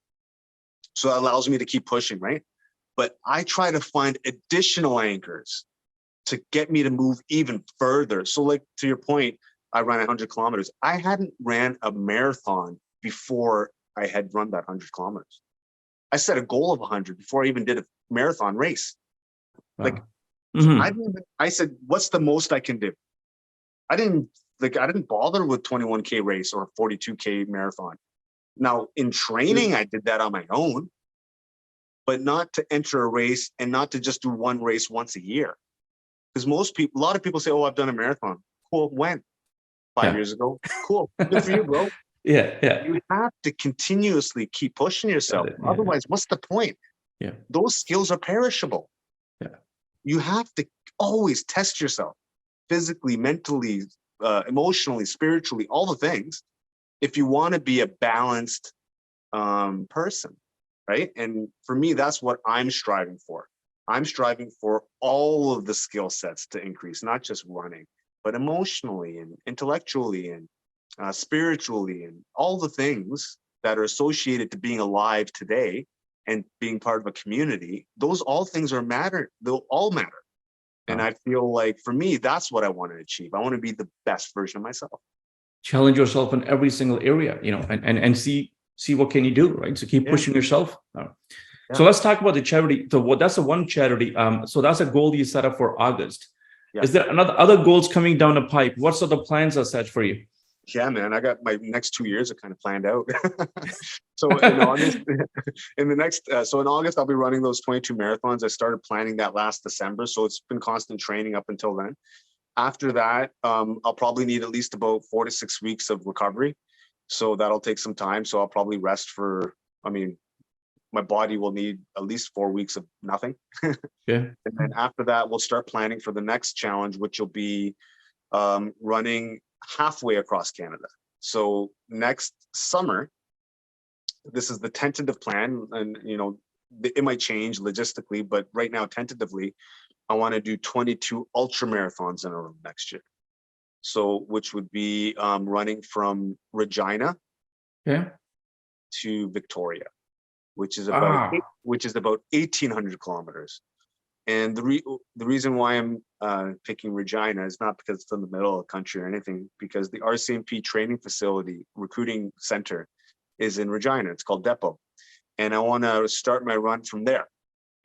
So that allows me to keep pushing, right? But I try to find additional anchors to get me to move even further. So like to your point, I ran 100 kilometers. I hadn't ran a marathon before I had run that 100 kilometers. I set a goal of 100 before I even did a marathon race. Wow. Like Mm-hmm. I said, what's the most I can do? I didn't bother with 21K race or 42K marathon. Now in training, I did that on my own, but not to enter a race and not to just do one race once a year. Because a lot of people say, oh, I've done a marathon. Cool. When? 5 years ago. Cool. Good for you, bro. Yeah. Yeah. You have to continuously keep pushing yourself. Yeah. Otherwise, what's the point? Yeah. Those skills are perishable. Yeah. You have to always test yourself physically, mentally, emotionally, spiritually, all the things, if you want to be a balanced person, right? And for me, that's what I'm striving for. I'm striving for all of the skill sets to increase, not just running, but emotionally and intellectually and spiritually and all the things that are associated to being alive today and being part of a community. Those all things are matter. They'll all matter. And Wow. I feel like for me, that's what I want to achieve. I want to be the best version of myself. challenge yourself in every single area, and see what can you do, right? So keep Yeah. pushing yourself. Yeah. So let's talk about the charity. So that's the one charity. So that's a goal you set up for August. Yeah. Is there other goals coming down the pipe? What sort of plans are set for you? Yeah, man, I got my next 2 years are kind of planned out. So in August, so in August, I'll be running those 22 marathons. I started planning that last December. So it's been constant training up until then. After that, I'll probably need at least about 4 to 6 weeks of recovery. So that'll take some time. So I'll probably rest my body will need at least 4 weeks of nothing. Yeah. And then after that, we'll start planning for the next challenge, which will be running halfway across Canada. So next summer, this is the tentative plan, and it might change logistically, but right now, tentatively, I want to do 22 ultra marathons in a row next year. So, which would be running from Regina to Victoria, which is about 1,800 kilometers. And the reason why I'm picking Regina is not because it's in the middle of the country or anything, because the RCMP training facility recruiting center is in Regina. It's called Depot. And I want to start my run from there.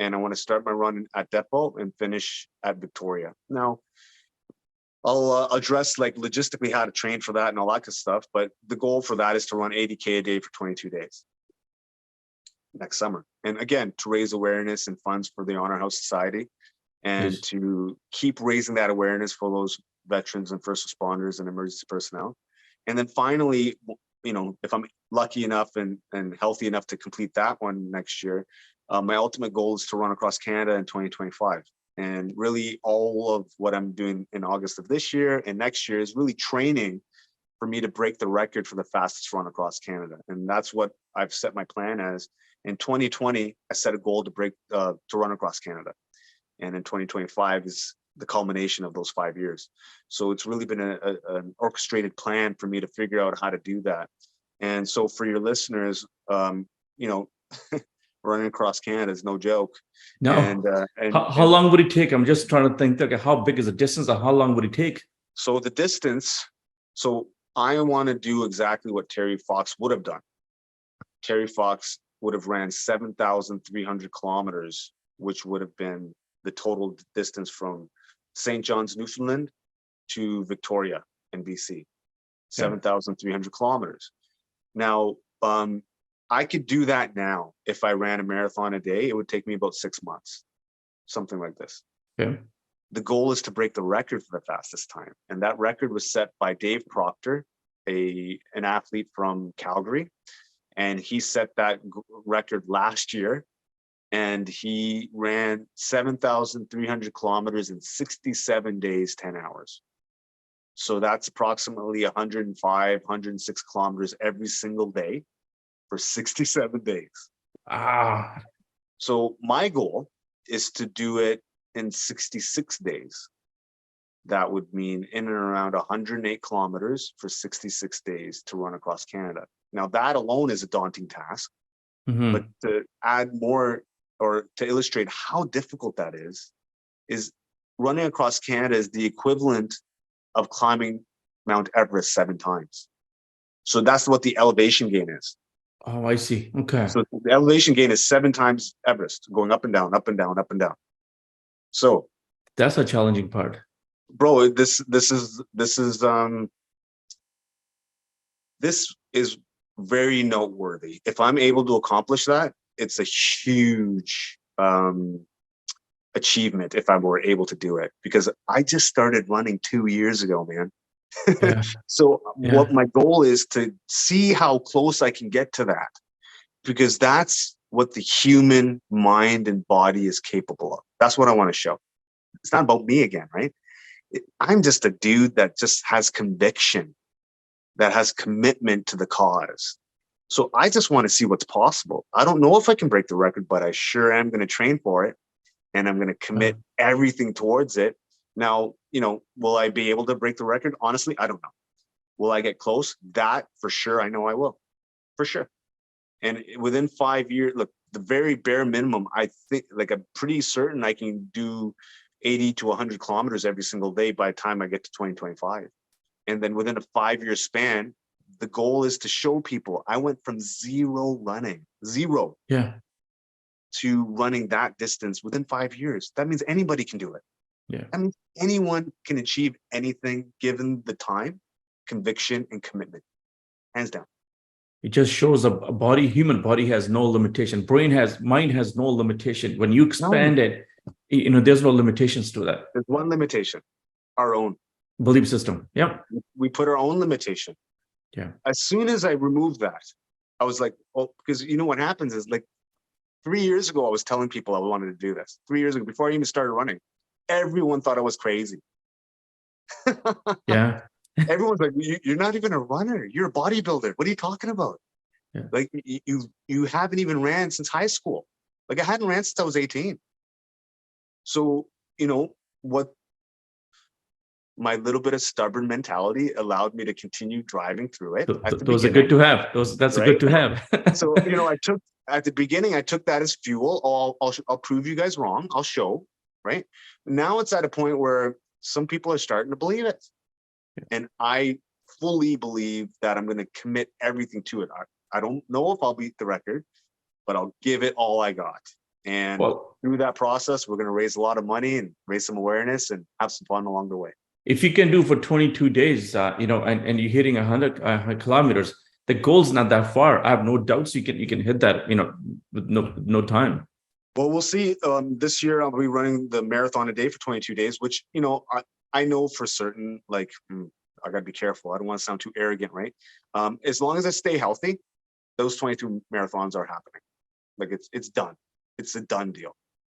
And I want to start my run at Depot and finish at Victoria. Now, I'll address like logistically how to train for that and all that good stuff. But the goal for that is to run 80K a day for 22 days next summer. And again, to raise awareness and funds for the Honor House Society, and to keep raising that awareness for those veterans and first responders and emergency personnel. And then finally, if I'm lucky enough and healthy enough to complete that one next year, my ultimate goal is to run across Canada in 2025. And really all of what I'm doing in August of this year and next year is really training for me to break the record for the fastest run across Canada. And that's what I've set my plan as. In 2020, I set a goal to run across Canada. And in 2025 is the culmination of those 5 years. So it's really been an orchestrated plan for me to figure out how to do that. And so for your listeners, running across Canada is no joke. No. And how long would it take? I'm just trying to think, okay, how big is the distance and how long would it take? So the distance, I want to do exactly what Terry Fox would have done. Terry Fox would have ran 7,300 kilometers, which would have been the total distance from St. John's, Newfoundland to Victoria in BC, 7,300 kilometers. Now, I could do that now. If I ran a marathon a day, it would take me about 6 months, something like this. Yeah. The goal is to break the record for the fastest time. And that record was set by Dave Proctor, an athlete from Calgary. And he set that record last year. And he ran 7,300 kilometers in 67 days, 10 hours. So that's approximately 105, 106 kilometers every single day for 67 days. So my goal is to do it in 66 days. That would mean in and around 108 kilometers for 66 days to run across Canada. Now that alone is a daunting task, but to add more or to illustrate how difficult that is running across Canada is the equivalent of climbing Mount Everest 7 times. So that's what the elevation gain is. Oh, I see. Okay. So the elevation gain is 7 times Everest, going up and down, up and down, up and down. So that's a challenging part, bro. This is very noteworthy. If I'm able to accomplish that, it's a huge achievement if I were able to do it, because I just started running 2 years ago, man. Yeah. So what my goal is to see how close I can get to that, because that's what the human mind and body is capable of. That's what I want to show. It's not about me again, right? I'm just a dude that just has conviction, that has commitment to the cause. So I just want to see what's possible. I don't know if I can break the record, but I sure am going to train for it. And I'm going to commit everything towards it. Now, will I be able to break the record? Honestly, I don't know. Will I get close? That for sure. I know I will, for sure. And within 5 years, look, the very bare minimum, I think, like, I'm pretty certain I can do 80 to 100 kilometers every single day by the time I get to 2025. And then within a 5-year span, the goal is to show people I went from zero Yeah. to running that distance within 5 years. That means anybody can do it. Yeah. That means anyone can achieve anything given the time, conviction, and commitment. Hands down. It just shows a body, human body has no limitation. Mind has no limitation. When you expand it, there's no limitations to that. There's one limitation, our own Belief system. Yeah. We put our own limitation. Yeah. As soon as I removed that, I was like, oh, because what happens is, like, 3 years ago, I was telling people I wanted to do this. 3 years ago, before I even started running, everyone thought I was crazy. Yeah. Everyone's like, you're not even a runner. You're a bodybuilder. What are you talking about? Yeah. Like, you haven't even ran since high school. Like, I hadn't ran since I was 18. So, what my little bit of stubborn mentality allowed me to continue driving through it. Those are good to have. That's right? good to have. So, I took, at the beginning, I took that as fuel. I'll prove you guys wrong. I'll show, right? Now it's at a point where some people are starting to believe it. Yeah. And I fully believe that I'm going to commit everything to it. I don't know if I'll beat the record, but I'll give it all I got. And through that process, we're going to raise a lot of money and raise some awareness and have some fun along the way. If you can do for 22 days, and you're hitting 100 kilometers, the goal's not that far. I have no doubts you can hit that, with no time. Well, we'll see. This year I'll be running the marathon a day for 22 days, which, I know for certain, like, I got to be careful. I don't want to sound too arrogant, right? As long as I stay healthy, those 22 marathons are happening. Like, it's done. It's a done deal.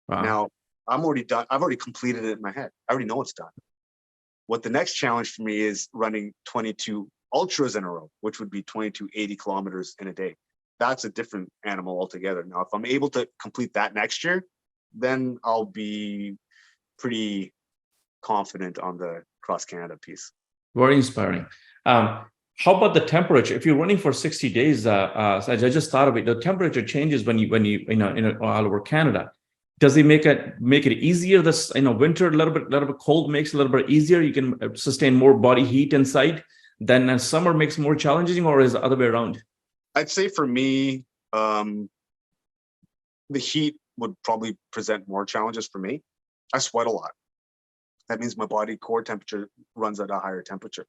Wow. Now, I'm already done. I've already completed it in my head. I already know it's done. What the next challenge for me is running 22 ultras in a row, which would be 22 80 kilometers in a day. That's a different animal altogether. Now, if I'm able to complete that next year, then I'll be pretty confident on the cross Canada piece. Very inspiring. How about the temperature? If you're running for 60 days, I just thought of it. The temperature changes when you all over Canada. Does it make it easier? This winter a little bit cold makes it a little bit easier. You can sustain more body heat inside. Then summer makes more challenging, or is it the other way around? I'd say for me, the heat would probably present more challenges for me. I sweat a lot. That means my body core temperature runs at a higher temperature.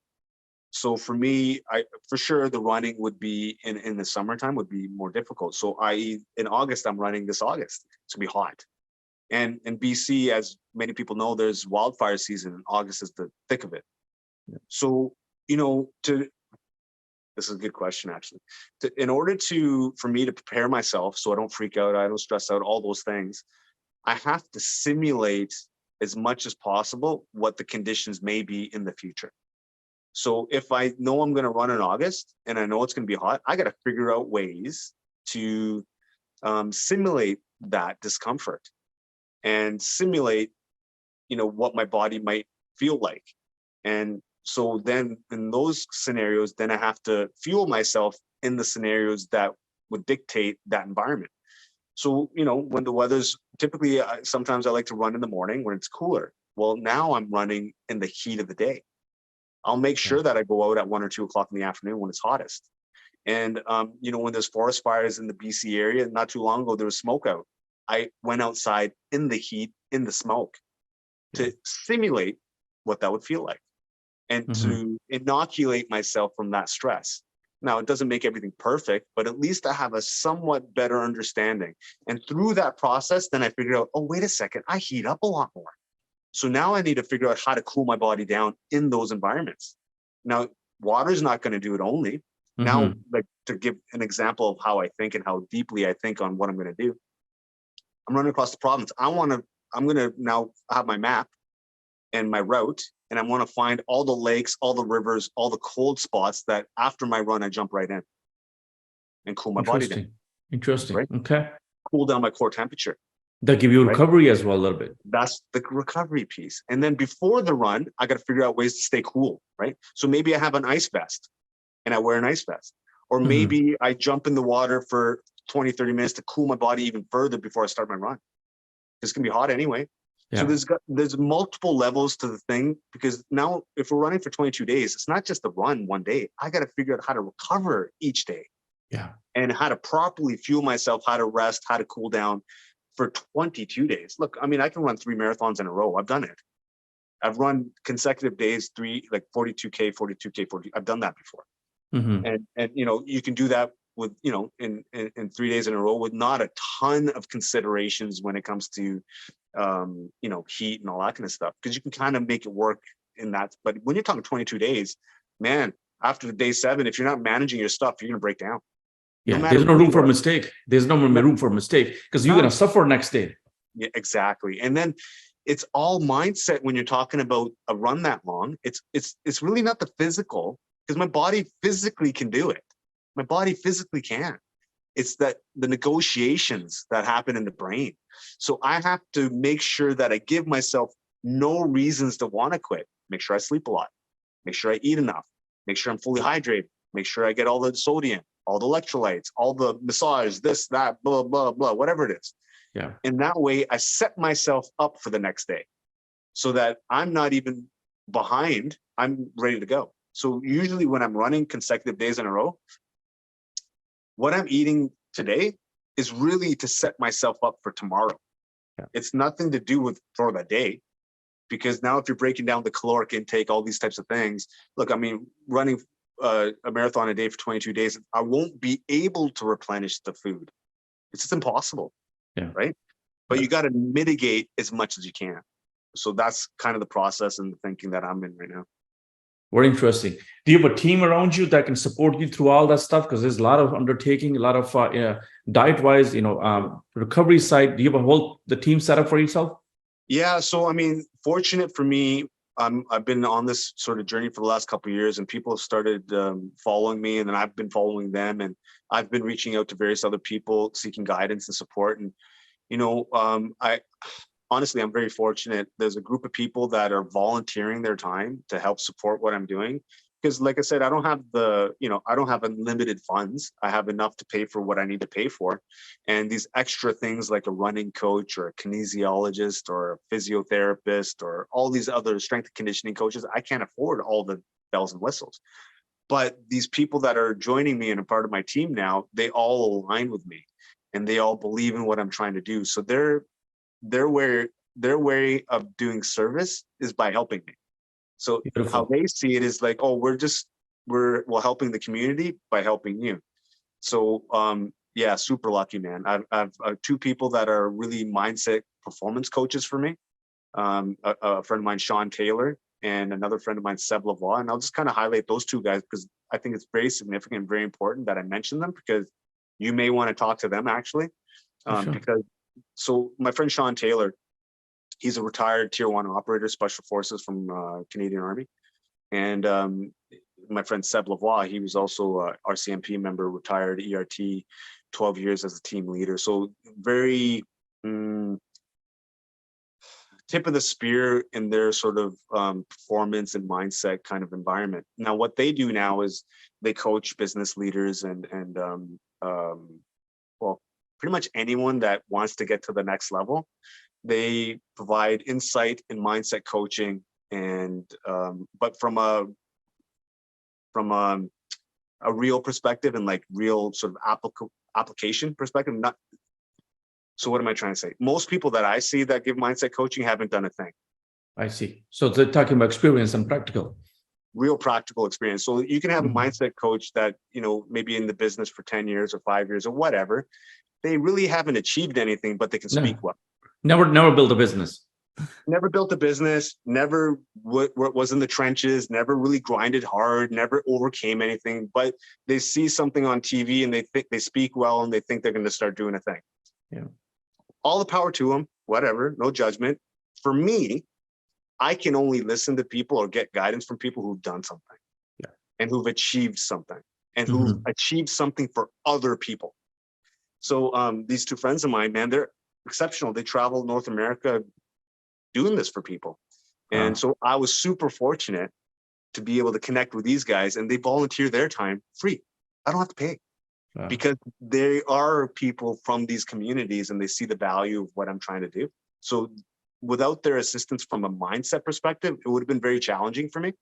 So for me, for sure the running would be in the summertime would be more difficult. So in August, I'm running this August. It's gonna be hot. And in BC, as many people know, there's wildfire season, and August is the thick of it. Yeah. So, this is a good question, actually. In order for me to prepare myself so I don't freak out, I don't stress out, all those things, I have to simulate as much as possible what the conditions may be in the future. So if I know I'm going to run in August and I know it's going to be hot, I got to figure out ways to simulate that discomfort and simulate, what my body might feel like. And so then in those scenarios, then I have to fuel myself in the scenarios that would dictate that environment. So, when the weather's typically, sometimes I like to run in the morning when it's cooler. Well, now I'm running in the heat of the day. I'll make sure that I go out at 1 or 2 o'clock in the afternoon when it's hottest. And, when there's forest fires in the BC area, not too long ago, there was smoke out. I went outside in the heat, in the smoke, to simulate what that would feel like and to inoculate myself from that stress. Now, it doesn't make everything perfect, but at least I have a somewhat better understanding. And through that process, then I figured out, oh, wait a second, I heat up a lot more. So now I need to figure out how to cool my body down in those environments. Now, water's not going to do it only. Now, like, to give an example of how I think and how deeply I think on what I'm going to do, I'm running across the province. I'm going to now have my map and my route, and I want to find all the lakes, all the rivers, all the cold spots that after my run, I jump right in and cool my body down. Interesting. Right? Okay. Cool down my core temperature. That give you recovery as well a little bit. That's the recovery piece. And then before the run, I got to figure out ways to stay cool, right? So maybe I have an ice vest and I wear an ice vest. Or maybe I jump in the water for 20, 30 minutes to cool my body even further before I start my run. It's going to be hot anyway. So Yeah. there's multiple levels to the thing, because now if we're running for 22 days, it's not just the run one day. I got to figure out how to recover each day Yeah. and how to properly fuel myself, how to rest, how to cool down for 22 days. Look, I mean, I can run 3 marathons in a row. I've done it. I've run consecutive days, like 42K, 42K, 40. I've done that before. Mm-hmm. And you can do that with, in 3 days in a row with not a ton of considerations when it comes to heat and all that kind of stuff, because you can kind of make it work in that. But when you're talking 22 days, man, after day 7, if you're not managing your stuff, you're going to break down. No Yeah. matter There's no who room you for are. mistake. There's no room for mistake because you're No. going to suffer next day. Yeah, exactly. And then it's all mindset when you're talking about a run that long. It's really not the physical, because my body physically can do it. My body physically can. It's that the negotiations that happen in the brain. So I have to make sure that I give myself no reasons to want to quit. Make sure I sleep a lot. Make sure I eat enough. Make sure I'm fully hydrated. Make sure I get all the sodium, all the electrolytes, all the massage, this, that, blah, blah, blah, whatever it is. Yeah. And that way I set myself up for the next day so that I'm not even behind. I'm ready to go. So usually when I'm running consecutive days in a row, what I'm eating today is really to set myself up for tomorrow. Yeah. It's nothing to do with for the day, because now if you're breaking down the caloric intake, all these types of things, look, I mean, running a marathon a day for 22 days, I won't be able to replenish the food. It's just impossible. Yeah. Right. But you got to mitigate as much as you can. So that's kind of the process and the thinking that I'm in right now. Very interesting. Do you have a team around you that can support you through all that stuff? Because there's a lot of undertaking, a lot of diet-wise, recovery side. Do you have the team set up for yourself? Yeah. So, I mean, fortunate for me, I've been on this sort of journey for the last couple of years, and people have started following me, and then I've been following them, and I've been reaching out to various other people seeking guidance and support. And, I honestly, I'm very fortunate. There's a group of people that are volunteering their time to help support what I'm doing. Because like I said, I don't have unlimited funds. I have enough to pay for what I need to pay for. And these extra things like a running coach or a kinesiologist or a physiotherapist or all these other strength and conditioning coaches, I can't afford all the bells and whistles. But these people that are joining me and a part of my team now, they all align with me and they all believe in what I'm trying to do. So their way of doing service is by helping me. So Beautiful. how they see it is like, oh, we're helping the community by helping you. So yeah, super lucky, man. I've 2 people that are really mindset performance coaches for me. A friend of mine, Sean Taylor, and another friend of mine, Seb Lavoie. And I'll just kind of highlight those 2 guys because I think it's very significant and very important that I mention them, because you may want to talk to them actually. Sure. So my friend Sean Taylor, he's a retired Tier 1 operator, Special Forces from Canadian Army. And my friend Seb Lavoie, he was also a RCMP member, retired ERT, 12 years as a team leader. So very tip of the spear in their sort of performance and mindset kind of environment. Now, what they do now is they coach business leaders and pretty much anyone that wants to get to the next level. They provide insight and mindset coaching, and but from a real perspective and like real sort of application perspective. Not so. What am I trying to say? Most people that I see that give mindset coaching haven't done a thing. I see. So they're talking about experience and practical. Real practical experience. So you can have a mindset coach that, maybe in the business for 10 years or 5 years or whatever. They really haven't achieved anything, but they can speak well. Never build a business. Never built a business, never was in the trenches, never really grinded hard, never overcame anything, but they see something on TV and they think they speak well and they think they're going to start doing a thing. Yeah. All the power to them, whatever, no judgment. For me, I can only listen to people or get guidance from people who've done something and who've achieved something and who've achieved something for other people. So these 2 friends of mine, man, they're exceptional. They travel North America doing this for people. And so I was super fortunate to be able to connect with these guys, and they volunteer their time free. I don't have to pay because they are people from these communities and they see the value of what I'm trying to do. So without their assistance from a mindset perspective, it would have been very challenging for me.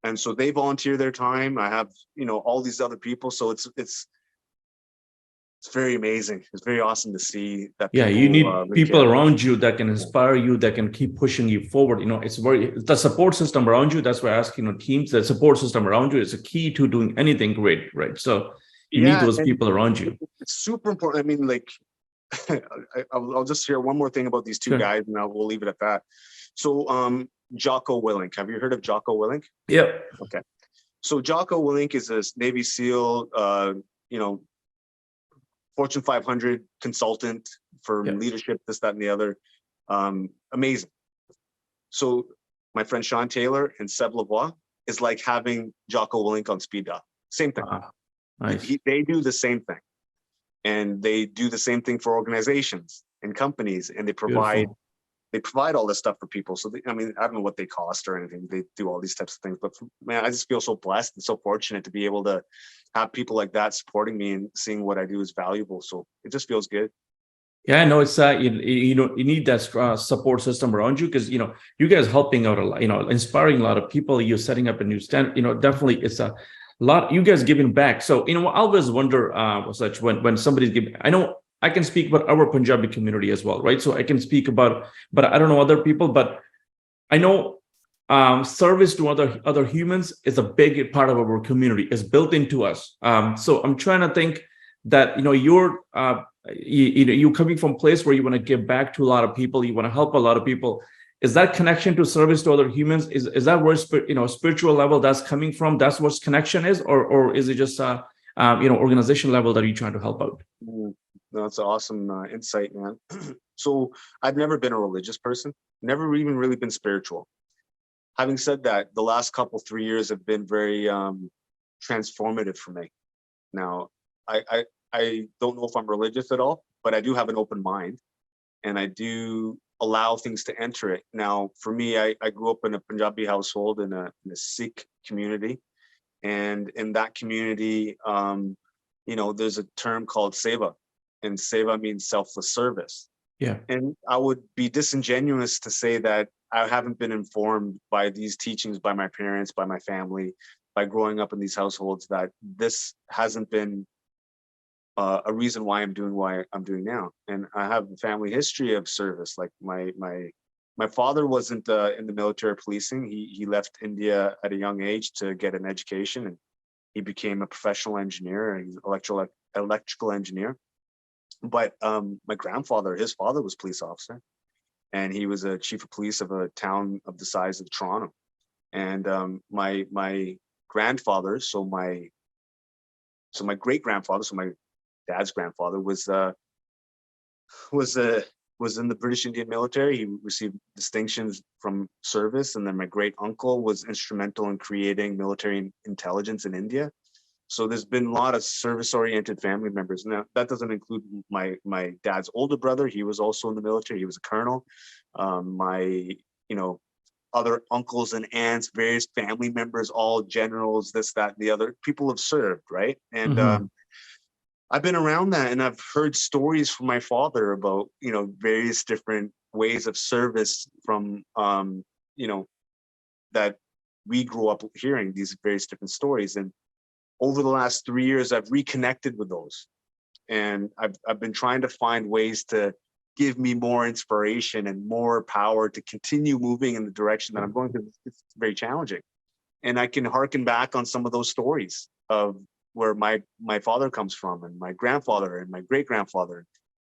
And so they volunteer their time. I have, all these other people. So it's very amazing. It's very awesome to see that Yeah, people you need really people care. around you that can inspire you, that can keep pushing you forward. It's the support system around you. That's why I ask, teams, the support system around you is a key to doing anything great, right? So you need Yeah, those and people around you. it's super important. I mean, like, I'll just share one more thing about these two Sure. guys, and we'll leave it at that. So, Jocko Willink. Have you heard of Jocko Willink? Yeah. Okay. So Jocko Willink is a Navy SEAL, Fortune 500 consultant for Yeah. leadership, this, that, and the other. Amazing. So my friend Sean Taylor and Seb Lavoie is like having Jocko Willink on speed dial. Same thing. Nice. They do the same thing. And they do the same thing for organizations and companies, and they provide all this stuff for people. So I don't know what they cost or anything. They do all these types of things, but man, I just feel so blessed and so fortunate to be able to have people like that supporting me and seeing what I do is valuable. So it just feels good. Yeah, no, it's you need that support system around you, because you guys helping out a lot, inspiring a lot of people. You're setting up a new stand. Definitely it's a lot. You guys giving back. So I always wonder, such when somebody's giving. I know I can speak about our Punjabi community as well, right? So I can speak about, but I don't know other people, but I know service to other humans is a big part of our community. It's built into us. So I'm trying to think that you're coming from a place where you want to give back to a lot of people, you want to help a lot of people. Is that connection to service to other humans? Is that where spiritual level that's coming from? That's what connection is, or is it just organization level that you're trying to help out? That's an awesome insight, man. So I've never been a religious person, never even really been spiritual. Having said that, the last 3 years have been very transformative for me. Now, I don't know if I'm religious at all, but I do have an open mind, and I do allow things to enter it. Now, for me, I grew up in a Punjabi household in a Sikh community, and in that community, there's a term called seva, and seva means selfless service. Yeah. And I would be disingenuous to say that I haven't been informed by these teachings, by my parents, by my family, by growing up in these households, that this hasn't been a reason why I'm doing now. And I have a family history of service. Like my father wasn't in the military policing. He left India at a young age to get an education, and he became a professional engineer. He's an electrical engineer. But my grandfather, his father was a police officer, and he was a chief of police of a town of the size of Toronto. And my grandfather, so my great grandfather, so my dad's grandfather was in the British Indian military. He received distinctions from service, and then my great uncle was instrumental in creating military intelligence in India. So there's been a lot of service-oriented family members. Now, that doesn't include my dad's older brother. He was also in the military. He was a colonel. My other uncles and aunts, various family members, all generals, this, that, and the other. People have served, right? And I've been around that, and I've heard stories from my father about various different ways of service from that we grew up hearing these various different stories. And over the last 3 years, I've reconnected with those, and I've been trying to find ways to give me more inspiration and more power to continue moving in the direction that I'm going, because it's very challenging. And I can harken back on some of those stories of where my father comes from, and my grandfather and my great grandfather,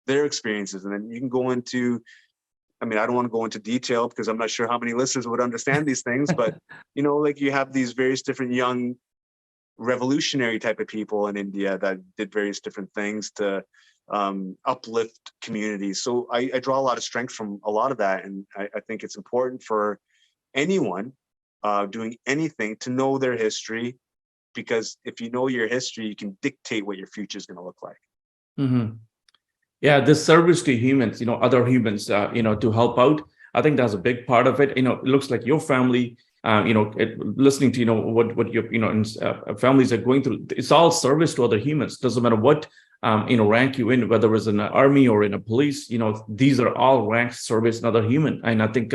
their experiences. And then you can go into, I don't want to go into detail because I'm not sure how many listeners would understand these things, but like you have these various different young revolutionary type of people in India that did various different things to uplift communities. So I draw a lot of strength from a lot of that. And I think it's important for anyone doing anything to know their history, because if you know your history, you can dictate what your future is going to look like. Mm-hmm. Yeah, this service to humans, other humans, to help out. I think that's a big part of it. It looks like your family, listening to, what your, families are going through. It's all service to other humans. Doesn't matter what rank you in, whether it's in the army or in a police. These are all ranks, service, and other human. And I think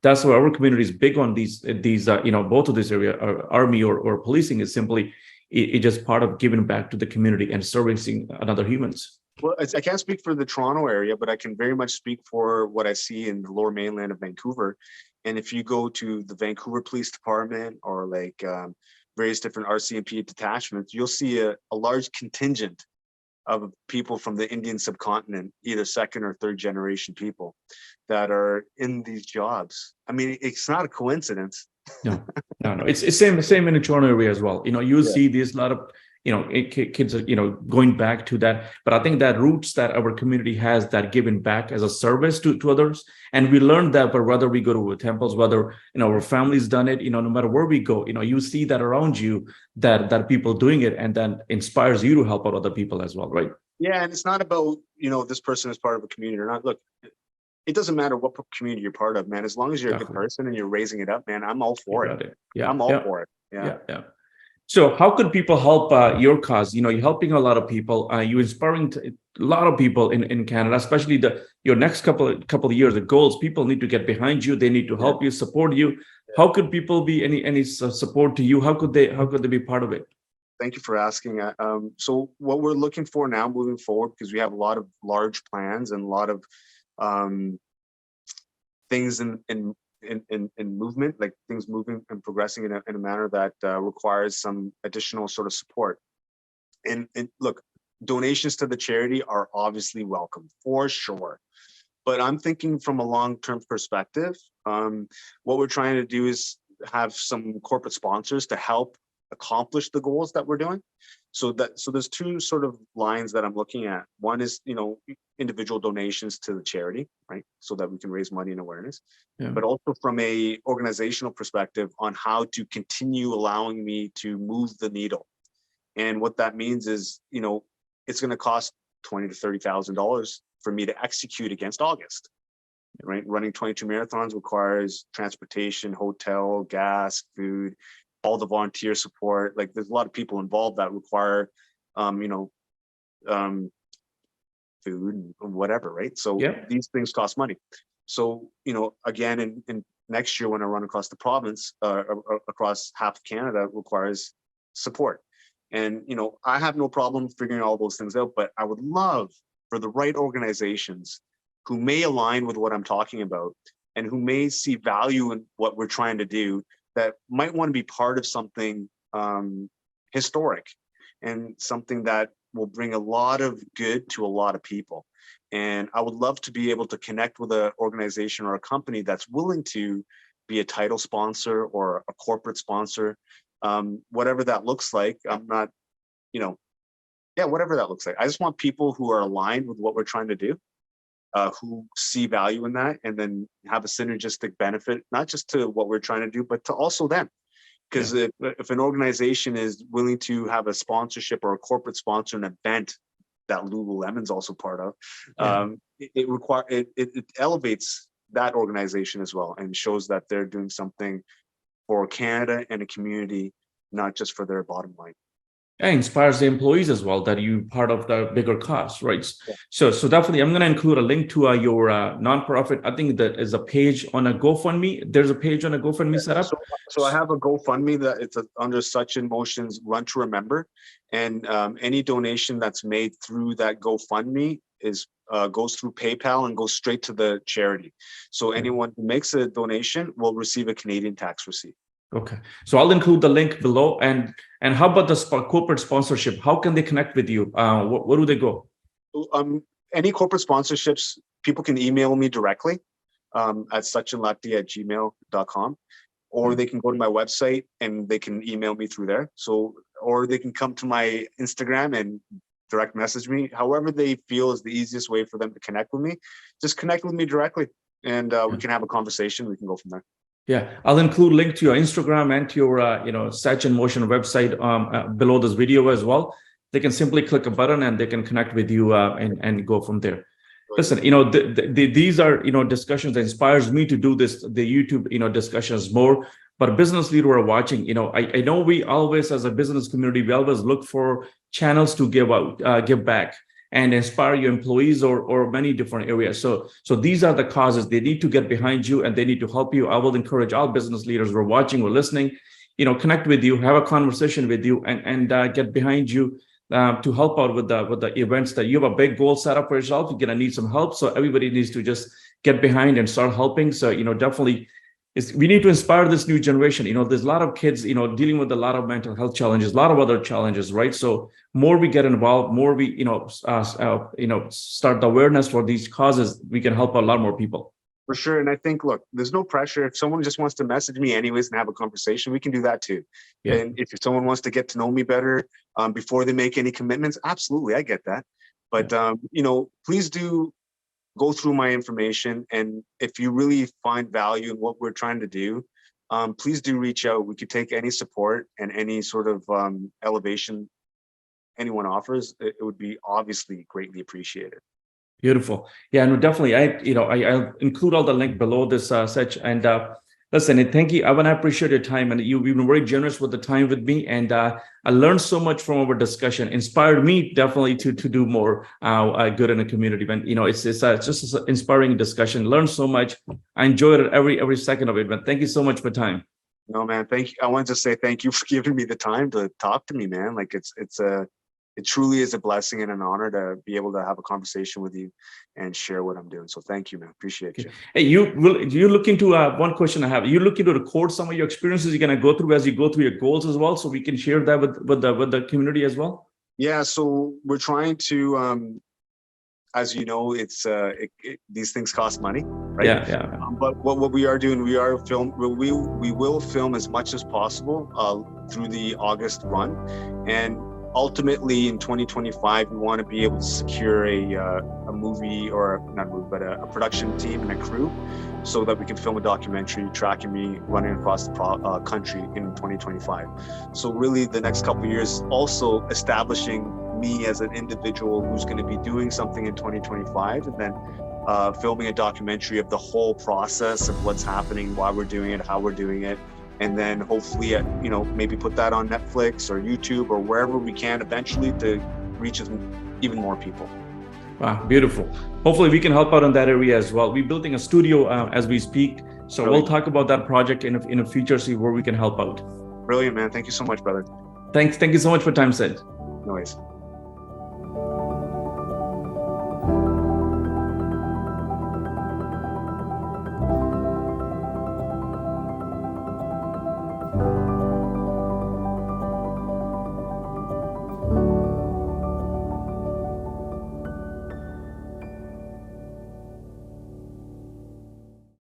that's why our community is big on these both of this area, army or policing is simply it's just part of giving back to the community and servicing another humans. Well, I can't speak for the Toronto area, but I can very much speak for what I see in the lower mainland of Vancouver. And if you go to the Vancouver Police Department or like various different RCMP detachments, you'll see a large contingent of people from the Indian subcontinent, either second or third generation people that are in these jobs. I mean, it's not a coincidence. No. It's same in the Toronto area as well. You see these lot of kids are going back to that, but I think that roots that our community has, that giving back as a service to others, and we learned that. But whether we go to temples, whether our family's done it, no matter where we go, you see that around you, that people doing it, and then inspires you to help out other people as well, right? Yeah, and it's not about this person is part of a community or not. Look, it doesn't matter what community you're part of, man. As long as you're a good person and you're raising it up, man, I'm all for it. Yeah, I'm all for it. Yeah. So how could people help your cause? You're helping a lot of people. You're inspiring a lot of people in Canada, especially your next couple of years, the goals. People need to get behind you. They need to help you, support you. How could people be any support to you? How could they be part of it? Thank you for asking. So what we're looking for now moving forward, because we have a lot of large plans and a lot of things in movement, like things moving and progressing in a manner that requires some additional sort of support. And look, donations to the charity are obviously welcome for sure. But I'm thinking from a long-term perspective. What we're trying to do is have some corporate sponsors to help accomplish the goals that we're doing. So there's two sort of lines that I'm looking at. One is, individual donations to the charity, right? So that we can raise money and awareness, but also from a organizational perspective on how to continue allowing me to move the needle. And what that means is, it's going to cost $20,000 to $30,000 for me to execute against August, right? Running 22 marathons requires transportation, hotel, gas, food, all the volunteer support. Like there's a lot of people involved that require, food and whatever, right? So these things cost money. So, again, in next year when I run across the province, across half Canada, requires support. And, I have no problem figuring all those things out, but I would love for the right organizations who may align with what I'm talking about and who may see value in what we're trying to do, that might want to be part of something historic and something that will bring a lot of good to a lot of people. And I would love to be able to connect with an organization or a company that's willing to be a title sponsor or a corporate sponsor, whatever that looks like. I'm not, whatever that looks like. I just want people who are aligned with what we're trying to do, who see value in that, and then have a synergistic benefit, not just to what we're trying to do, but to also them. Because if an organization is willing to have a sponsorship or a corporate sponsor an event that Lululemon's also part of, it elevates that organization as well and shows that they're doing something for Canada and a community, not just for their bottom line. It inspires the employees as well, that you part of the bigger cause, right? So definitely, I'm going to include a link to your nonprofit. I think that is a page on a GoFundMe. There's a page on a GoFundMe set up. So I have a GoFundMe that it's under Sachin Motion's Run to Remember, and any donation that's made through that GoFundMe goes through PayPal and goes straight to the charity. So anyone who makes a donation will receive a Canadian tax receipt. Okay, so I'll include the link below. And how about the corporate sponsorship? How can they connect with you? Where do they go? Any corporate sponsorships, people can email me directly at sachinlatti@gmail.com, or they can go to my website and they can email me through there. So, or they can come to my Instagram and direct message me. However they feel is the easiest way for them to connect with me. Just connect with me directly, and we can have a conversation. We can go from there. Yeah, I'll include link to your Instagram and to your, Sachin Motion website below this video as well. They can simply click a button and they can connect with you and go from there. Listen, these are, discussions that inspires me to do this, the YouTube, discussions more. but a business leader who are watching, I know we always, as a business community, we always look for channels to give out, give back and inspire your employees or many different areas. So these are the causes. They need to get behind you and they need to help you. I will encourage all business leaders who are watching or listening, connect with you, have a conversation with you, and get behind you to help out with the events that you have a big goal set up for yourself. You're gonna need some help. So everybody needs to just get behind and start helping. So definitely we need to inspire this new generation. There's a lot of kids, dealing with a lot of mental health challenges, a lot of other challenges, right? So more we get involved, more we, start the awareness for these causes, we can help a lot more people. For sure. And I think, look, there's no pressure. If someone just wants to message me anyways and have a conversation, we can do that too. Yeah. And if someone wants to get to know me better before they make any commitments, absolutely, I get that. But, please do go through my information. And if you really find value in what we're trying to do, please do reach out. We could take any support and any sort of elevation anyone offers. It would be obviously greatly appreciated. Beautiful. Yeah, no, definitely. I'll include all the link below this, Sach. And listen, and thank you. I want to appreciate your time, and you've been very generous with the time with me. And I learned so much from our discussion. Inspired me definitely to do more good in the community. And it's just an inspiring discussion. Learned so much. I enjoyed it every second of it. But thank you so much for time. No, man. Thank you. I wanted to say thank you for giving me the time to talk to me, man. Like it truly is a blessing and an honor to be able to have a conversation with you and share what I'm doing. So thank you, man. Appreciate you. Hey, you look into one question I have. You look into record some of your experiences you're going to go through as you go through your goals as well, so we can share that with the community as well. Yeah. So we're trying to, as you know, these things cost money, right? Yeah. But what we are doing, we will film as much as possible through the August run, and ultimately in 2025 we want to be able to secure a movie, or not a movie, but a production team and a crew, so that we can film a documentary tracking me running across the country in 2025. So really the next couple of years also establishing me as an individual who's going to be doing something in 2025, and then filming a documentary of the whole process of what's happening, why we're doing it, how we're doing it. And then hopefully, maybe put that on Netflix or YouTube or wherever we can eventually to reach even more people. Wow, beautiful. Hopefully we can help out in that area as well. We're building a studio as we speak. So We'll talk about that project in a future, see where we can help out. Brilliant, man. Thank you so much, brother. Thank you so much for time, Sid. No worries.